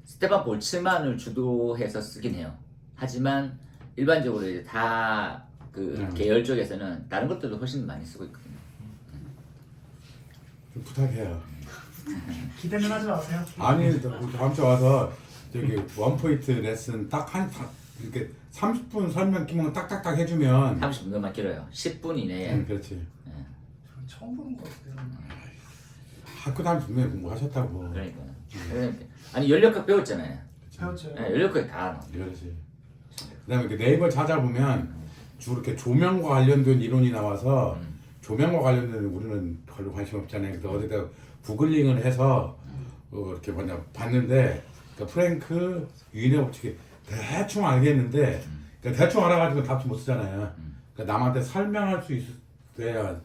스테판 볼츠만을 주도해서 쓰긴 해요. 하지만 일반적으로 이제 다 그 계열 쪽에서는 다른 것들도 훨씬 많이 쓰고 있거든요. 좀 부탁해요. 기대는 하지 마세요. 아니 다음 주에 와서 저기 원포인트 레슨 이렇게 30분 설명 기본 딱딱딱 해주면 30분만 길어요. 10분 이내에. 그렇지. 처음 보는 것 같아요. 학교 다닐 분명히 공부하셨다고. 그러니까. 아니 연력학 배웠잖아요. 배웠죠. 네, 연력학이 다 알아. 그렇지. 그다음에 이렇게 네이버 찾아보면 주로 이렇게 조명과 관련된 이론이 나와서 조명과 관련된 우리는 별로 관심 없잖아요. 그래서 어디다 구글링을 해서 이렇게 봤는데 그러니까 프랭크 유인의 법칙이 대충 알겠는데 그러니까 대충 알아가지고 답지 못 쓰잖아요. 그러니까 남한테 설명할 수 있어야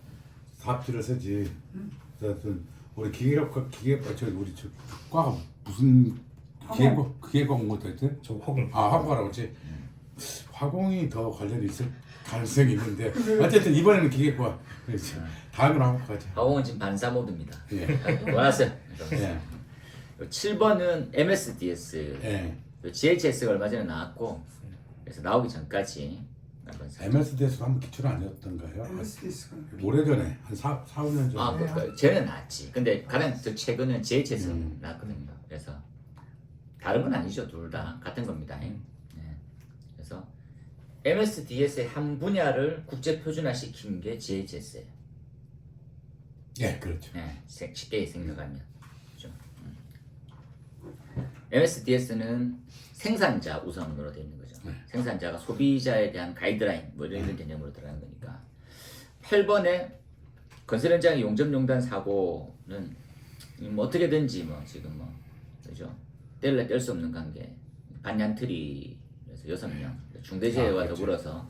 답지를 쓰지. 그래서 우리 기계과 우리 저 과가 무슨 기계과 온 것도 있지? 저 화공. 화공하라고 그랬지. 화공이 더 관련이 있을 가능성이 있는데 어쨌든 이번에는 기계과. 그렇지. 다음은 화공까지. 화공은 지금 반사 모드입니다. 예. 원하세요. 예. 7번은 MSDS. 예. GHS가 얼마 전에 나왔고 그래서 나오기 전까지 한번 MSD에서 한번 기출 아니었던가요? MSDS가 오래전에 한 4, 5년 전에. 쟤는 나왔지. 근데 가장 더 최근은 GHS 나왔거든요. 그래서 다른 건 아니죠. 둘 다 같은 겁니다. 네. 그래서 MSDS의 한 분야를 국제 표준화시킨 게 GHS예요. 예, 그렇죠. 네, 쉽게 생각하면. 그렇죠. MSDS는 생산자 우선으로 되어 있는 거죠. 생산자가 소비자에 대한 가이드라인 뭐 이런 개념으로 들어가는 거니까. 8번에 건설 현장의 용접용단 사고는 뭐 어떻게든지 뭐 지금 뭐 그죠? 뗄래 뗄 수 없는 관계. 반얀트리에서 6명 중대재해와 그렇죠. 더불어서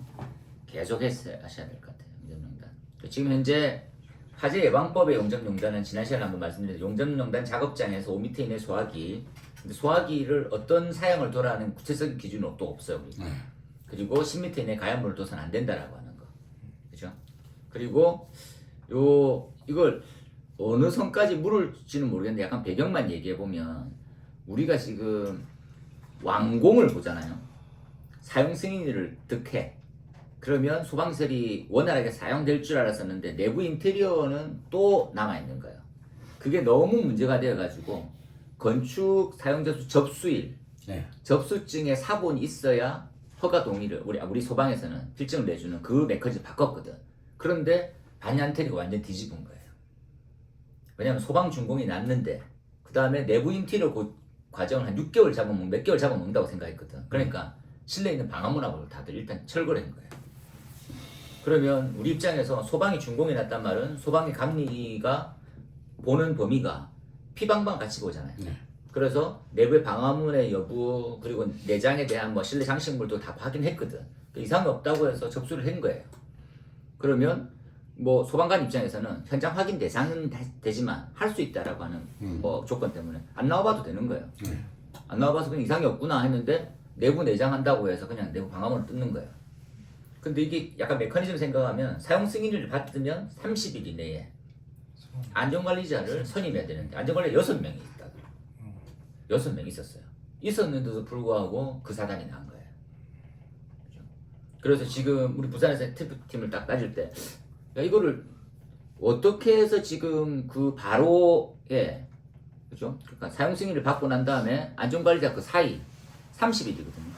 계속 하셔야 될 것 같아요. 용접용단. 지금 현재 화재 예방법의 용접용단은 지난 시간에 한번 말씀드렸는데 용접용단 작업장에서 5m 이내 소화기 근데 소화기를 어떤 사용을 도라는 구체적인 기준은 또 없어요. 우리. 그리고 10m 이내 가연물을 둬서는 안 된다라고 하는 거. 그죠? 그리고 이걸 어느 선까지 물을지는 모르겠는데 약간 배경만 얘기해 보면 우리가 지금 완공을 보잖아요. 사용 승인을 득해. 그러면 소방시설이 원활하게 사용될 줄 알았었는데 내부 인테리어는 또 남아있는 거예요. 그게 너무 문제가 되어가지고 건축 사용자 수 접수일, 접수증에 사본이 있어야 허가 동의를 우리 소방에서는 필증을 내주는 그 메커니즘 바꿨거든. 그런데 반얀테리가 완전 뒤집은 거예요. 왜냐하면 소방 준공이 났는데 그 다음에 내부 인테리어 과정을 한 6개월 잡으면 몇 개월 잡아먹는다고 생각했거든. 그러니까 실내에 있는 방화문하고 다들 일단 철거를 한 거예요. 그러면 우리 입장에서 소방이 준공이 났단 말은 소방의 감리가 보는 범위가 피방방 같이 보잖아요. 그래서 내부의 방화문의 여부 그리고 내장에 대한 뭐 실내 장식물도 다 확인했거든. 이상이 없다고 해서 접수를 한 거예요. 그러면 뭐 소방관 입장에서는 현장 확인 대상은 되지만 할 수 있다라고 하는 뭐 조건 때문에 안 나와봐도 되는 거예요. 안 나와봐서 그냥 이상이 없구나 했는데 내부 내장한다고 해서 그냥 내부 방화문을 뜯는 거예요. 근데 이게 약간 메커니즘 생각하면 사용 승인을 받으면 30일 이내에 안전관리자를 선임해야 되는데 안전관리자 6명이 있다고. 6명이 있었어요. 있었는데도 불구하고 그 사단이 난 거예요. 그죠? 그래서 지금 우리 부산에서 TF팀을 딱 따질 때 야, 이거를 어떻게 해서 지금 그 바로에 그죠? 그러니까 사용 승인을 받고 난 다음에 안전관리자 그 사이 30일이거든요.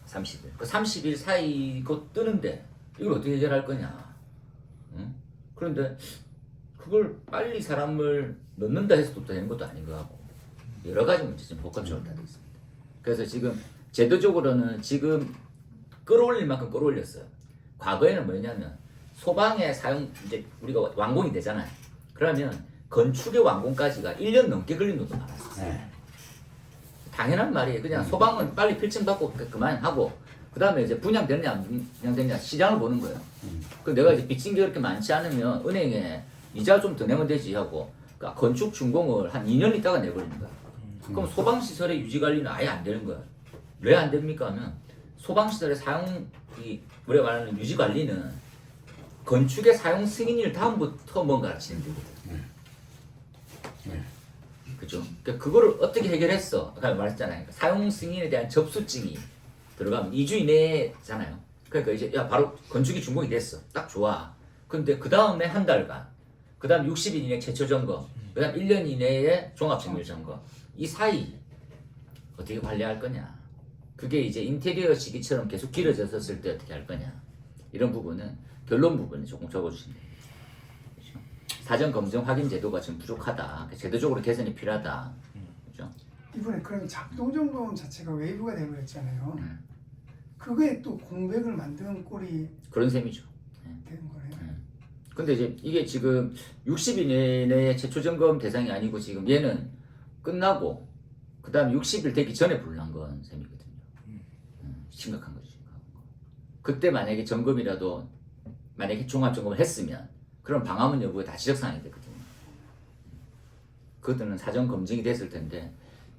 30일. 그 30일 사이 곧 뜨는데 이걸 어떻게 해결할 거냐. 응? 그런데 그걸 빨리 사람을 넣는다 해서 또 되는 것도 아닌 것 같고 여러 가지 문제 지금 복합적으로 다 있습니다. 그래서 지금 제도적으로는 지금 끌어올릴 만큼 끌어올렸어요. 과거에는 뭐냐면 소방의 사용 이제 우리가 완공이 되잖아요. 그러면 건축의 완공까지가 1년 넘게 걸린 것도 많았어요. 네. 당연한 말이에요. 그냥 소방은 빨리 필증 받고 그만하고 그 다음에 이제 분양되느냐 안 분양되느냐 시장을 보는 거예요. 그 내가 이제 빚진 게 그렇게 많지 않으면 은행에 이자 좀 더 내면 되지 하고 그러니까 건축 준공을 한 2년 있다가 내버리는 거야. 그럼 소방 시설의 유지 관리는 아예 안 되는 거야. 왜 안 됩니까 하면 소방 시설의 사용 이 우리가 말하는 유지 관리는 건축의 사용 승인일 다음부터 뭔가를 진행되거든. 그죠? 그러니까 그거를 어떻게 해결했어? 아까 말했잖아요. 그러니까 사용 승인에 대한 접수증이 들어가면 2주 이내잖아요. 그러니까 이제 야 바로 건축이 준공이 됐어. 딱 좋아. 근데 그 다음에 한 달간, 그 다음 60일 이내 최초 점검, 그 다음 1년 이내에 종합정밀 점검. 이 사이 어떻게 관리할 거냐? 그게 이제 인테리어 시기처럼 계속 길어졌을 때 어떻게 할 거냐? 이런 부분은 결론 부분을 조금 적어주시면 됩니다. 그렇죠? 사전 검증 확인 제도가 지금 부족하다. 제도적으로 개선이 필요하다. 그렇죠? 이번에 그럼 작동점검 자체가 웨이브가 되버렸잖아요. 그거에 또 공백을 만드는 꼴이 그런 셈이죠. 되는 거네요. 근데 이제 이게 지금 60일 내에 최초 점검 대상이 아니고 지금 얘는 끝나고 그 다음 60일 되기 전에 불난 건 셈이거든요. 심각한 거죠. 심각한 거. 그때 만약에 점검이라도 만약에 종합 점검을 했으면 그럼 방화문 여부에 다 지적사항이 되거든요. 그것들은 사전 검증이 됐을 텐데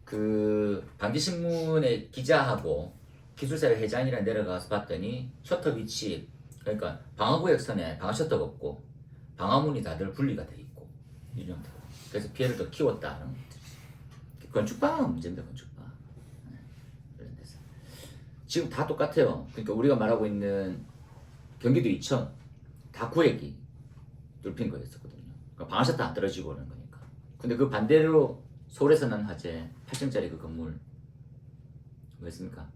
그 반기신문의 기자하고 기술사회 회장이랑 내려가서 봤더니 셔터 위치 그러니까 방화구역선에 방화 셔터가 없고 방화문이 다들 분리가 돼 있고 이 정도. 그래서 피해를 더 키웠다는 것들이. 건축방은 문제입니다. 건축방. 그런 데서 지금 다 똑같아요. 그러니까 우리가 말하고 있는 경기도 이천 다 구획이 뚫힌 거였었거든요. 그러니까 방화 셔터 안 떨어지고 그러는 거니까. 근데 그 반대로 서울에서 난 화재 8층짜리 그 건물 뭐였습니까?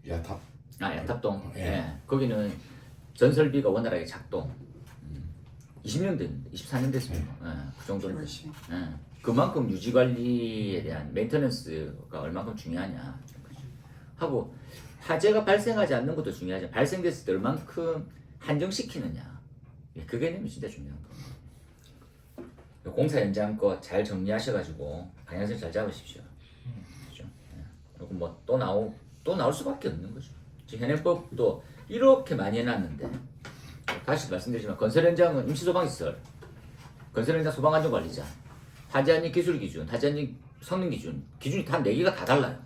야탑. 아 야탑동. 예. 예. 거기는 전설비가 원활하게 작동. 20년 됐는데 24년 됐습니다. 예. 그 정도는 그렇지. 예. 그만큼 유지 관리에 대한 메인터넌스가 얼마큼 중요하냐 하고 화재가 발생하지 않는 것도 중요하죠. 발생됐을 때 얼만큼 한정시키느냐. 예, 그 개념이 진짜 중요한 거예요. 공사 현장 거 잘 정리하셔가지고 방향성 잘 잡으십시오. 그렇죠? 예. 그리고 뭐 또 나올 수밖에 없는 거죠. 지금 현행법도 이렇게 많이 해놨는데 다시 말씀드리지만 건설 현장은 임시소방시설, 건설 현장 소방안전관리자, 화재안전 기술 기준, 화재안전 성능 기준, 기준이 다 4개가 다 달라요.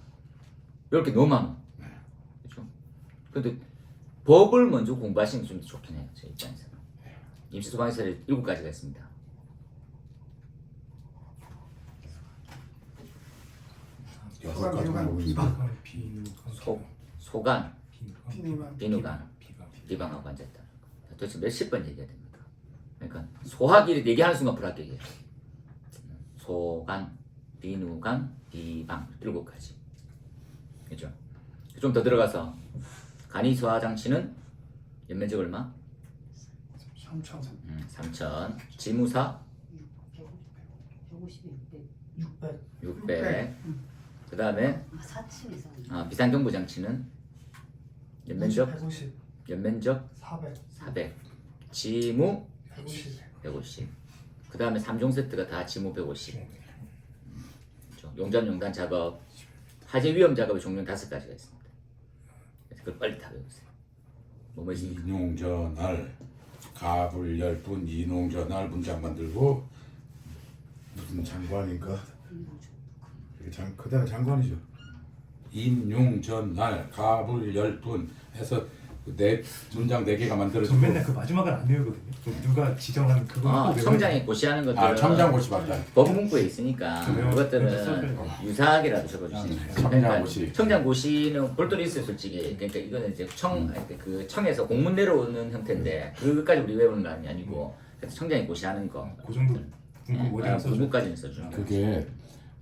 이렇게 너무 많아. 그렇죠? 근데 법을 먼저 공부하시는 게 좀 좋긴 해요. 제 입장에서는. 임시소방시설이 7가지가 있습니다. 여섯 가지만 오고 있는. 소간, 비누가 비누간, 비방하고 앉아있다는 거. 도대체 몇십 번 얘기해야 됩니까? 그러니까 소화기를 얘기하는 순간 불합격이에요. 소간, 비누간, 비방 7가지. 그죠? 좀 더 들어가서 간이 소화 장치는 연면적 얼마? 3천 3천. 지무사 150, 600 600. 그 다음에 4층 이상. 비상경보 장치는 연면적 150 연면적 400 400. 지무 150 150. 그 다음에 3종 세트가 다 지무 150. 그렇죠? 용접용단 작업, 화재 위험 작업의 종류는 5가지가 있습니다. 그래서 그걸 빨리 다 배우세요. 뭐 있습니까? 인용전할, 가불 열분, 인용전할 문장 만들고 무슨 장관인가? 그다음 장관이죠. 인용전할, 가불 열분 해서 네 문장 4개가 저 만들어지고. 맨날 그 마지막을 안 외우거든요. 누가 지정한 그거 청장이 고시하는 것들은 청장고시 맞다. 법문구에 있으니까 그래요? 그것들은 유사하게라도 적어주시는 거예요. 청장고시. 청장고시는 볼돌이 있어요, 솔직히. 그러니까 이거는 이제 그 청에서 공문 내려오는 형태인데 그것까지 우리 외우는 거 아니고 그래서 청장이 고시하는 거. 그 정도 문구 어디가 써줘? 공문까지는 써주는 거. 그게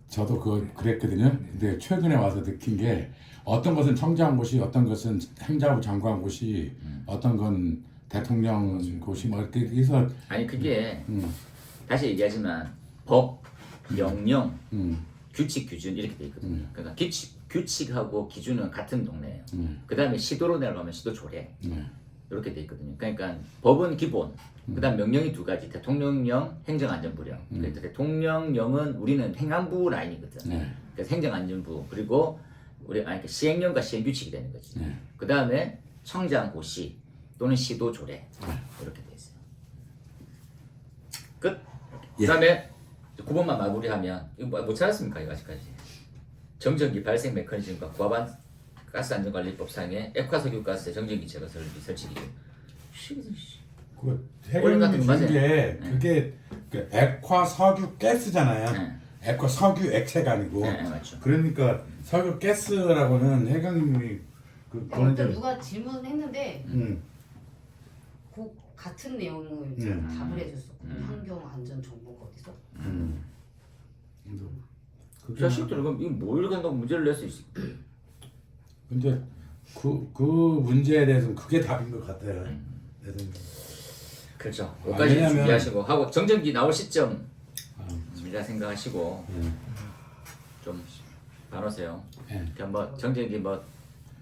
저도 그랬거든요. 근데 최근에 와서 느낀 게 어떤 것은 청장고시, 어떤 것은 행자부 장관고시, 어떤 건 대통령고시 뭐 이렇게 해서 아니 그게 다시 얘기하지만 법, 명령, 규칙, 기준 이렇게 돼 있거든요. 그러니까 규칙하고 기준은 같은 동네예요. 그 다음에 시도로 내려가면 시도 조례 이렇게 돼 있거든요. 그러니까 법은 기본, 그다음 명령이 2가지, 대통령령, 행정안전부령. 그러니까 대통령령은 우리는 행안부 라인이거든. 그래서 행정안전부 그리고 그러니까 시행령과 시행규칙이 되는 거지. 그 다음에 청장고시 또는 시도조례 이렇게 돼 있어요. 끝. 그 다음에 9번만 마무리하면 이거 못 찾았습니까? 이거 아직까지. 정전기 발생 메커니즘과 구합한 가스안전관리법상의 액화석유가스의 정전기 제거 설치 기준. 그 원래 같은 해경이 거 준 게 그게 그 액화 석유 가스잖아요. 네. 액화 석유 액체가 아니고. 네, 맞죠. 그러니까 석유 가스라고는 해경님이 그 어떤 누가 질문했는데 음. 그 같은 내용을 답을 해줬었고 환경안전정보가 어디서? 그게 자식들 그럼 이거 뭘 간다고 문제를 낼 수 있어? 근데 그 문제에 대해서는 그게 답인 것 같아요. 내 생각에. 그렇죠. 그까지 왜냐면- 준비하시고 하고 정전기 나올 시점 이라 생각하시고 좀 봐놓으세요. 네. 그냥 뭐 정전기 뭐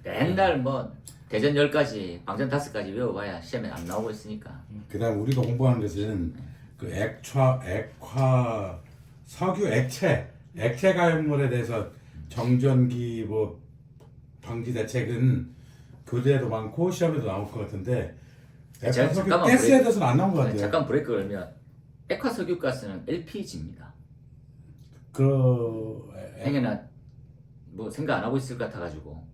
맨날 뭐 대전 10가지, 방전 5가지 외워봐야 시험에 안 나오고 있으니까. 그다음 우리가 공부하는 것은 그 액화 석유 액체 가연물에 대해서 정전기 뭐 방지 대책은 교재에도 많고 시험에도 나올 것 같은데 액화 석유 잠깐만 가스에 브레이크. 대해서는 안 나온 것 같아요. 잠깐 브레이크 걸면 액화석유가스는 LPG입니다. 행여나 뭐 생각 안 하고 있을 것 같아가지고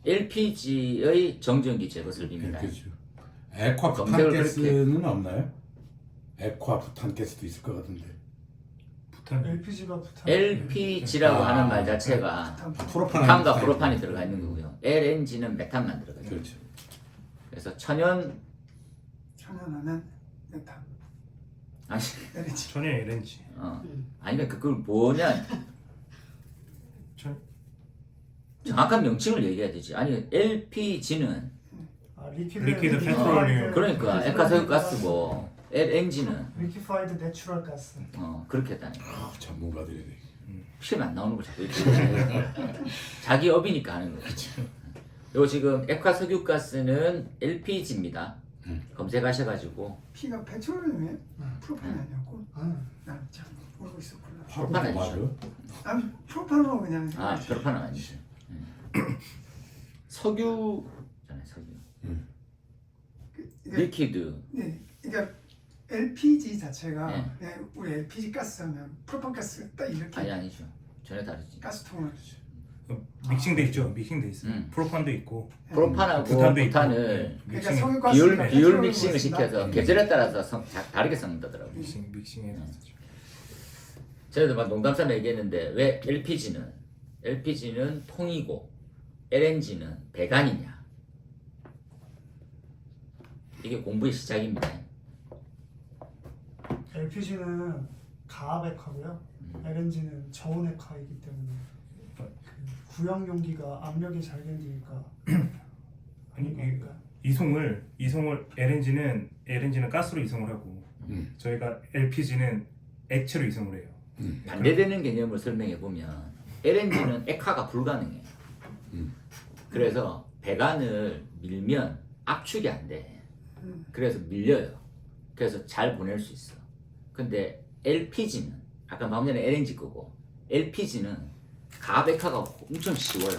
LPG의 정전기 제거 설비입니다. 그렇죠. 액화 검색을 부탄가스는 없나요? 액화 부탄가스도 있을 것 같은데. 부탄 LPG가 부탄. LPG라고 하는 말 자체가 부탄과 프로판이 들어가 있는 거고요. LNG는 메탄만 들어가요. 그렇죠. 그래서 천연 천연하는 메탄. 아니 LNG. 천연 LNG. 아니 그러니까 그걸 뭐냐 천 정확한 명칭을 얘기해야 되지. 아니 LPG는 리퀴드 페트롤리움. 그러니까 액화석유가스고 LNG는 Liquefied Natural Gas. 그렇게 했다는 거. 전문가들이 시험 안 나오는 걸 자꾸 이렇게 자기 업이니까 하는 거죠. 요 지금 액화석유가스는 LPG입니다. 검색하셔가지고 P가 페트롤리움이에요? 프로판이 아니었고. 난 참 모르고 있었구나. 프로판 아니죠. 맞아요? 난 프로판으로 그냥 아 생각했지. 프로판은 아니죠. 석유잖아요. 석유. 이게- 리퀴드. 네, 그러니까 LPG 자체가 네. 그냥 우리 LPG 가스 하면 프로판 가스 딱 이렇게 아니죠. 전혀 다르지. 가스통을 믹싱돼 있죠. 믹싱돼 있어요. 프로판도 있고 프로판하고 부탄도 있고. 부탄을 그러니까 믹싱 석유 비율 가스가 비율 믹싱을 시켜서 계절에 따라서 다르게 섞는다더라고요. 믹싱해서 쓰죠. 저희도 막 농담삼아 얘기했는데 왜 LPG는 통이고 LNG는 배관이냐? 이게 공부의 시작입니다. LPG는 가압액화고요. LNG는 저온액화이기 때문에 그 구형 용기가 압력이 잘 견디니까 아니 이송을 LNG는 가스로 이송을 하고 저희가 LPG는 액체로 이송을 해요. 반대되는 개념을 설명해 보면 LNG는 액화가 불가능해요. 그래서 배관을 밀면 압축이 안 돼. 그래서 밀려요. 그래서 잘 보낼 수 있어. 근데 LPG는 아까 방금 전에 LNG 거고 LPG는 가백화가 엄청 쉬워요.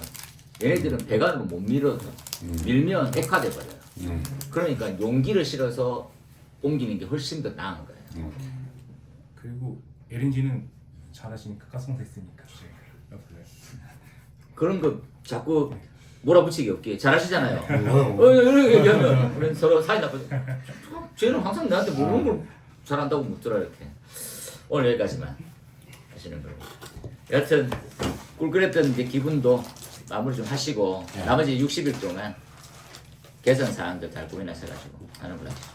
얘네들은 배관으로 못 밀어서 밀면 액화돼 버려요. 그러니까 용기를 실어서 옮기는 게 훨씬 더 나은 거예요. 그리고 LNG는 잘하시니까 가성도 있으니까 옆에 그런 거 자꾸 몰아붙이기 없게 잘하시잖아요. 뭐요? 이렇게 얘기하면 우리는 서로 사이 나쁘죠. 쟤는 항상 나한테 모르는 걸 잘한다고 묻더라 이렇게. 오늘 여기까지만 하시는 거고. 여하튼 꿀 끓였던 이제 기분도 마무리 좀 하시고 나머지 60일 동안 개선 사항들 잘 고민하셔가지고 하는 걸로 하시죠.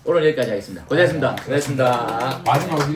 오늘 여기까지 하겠습니다. 고생했습니다. 고생했습니다. 마지막 이런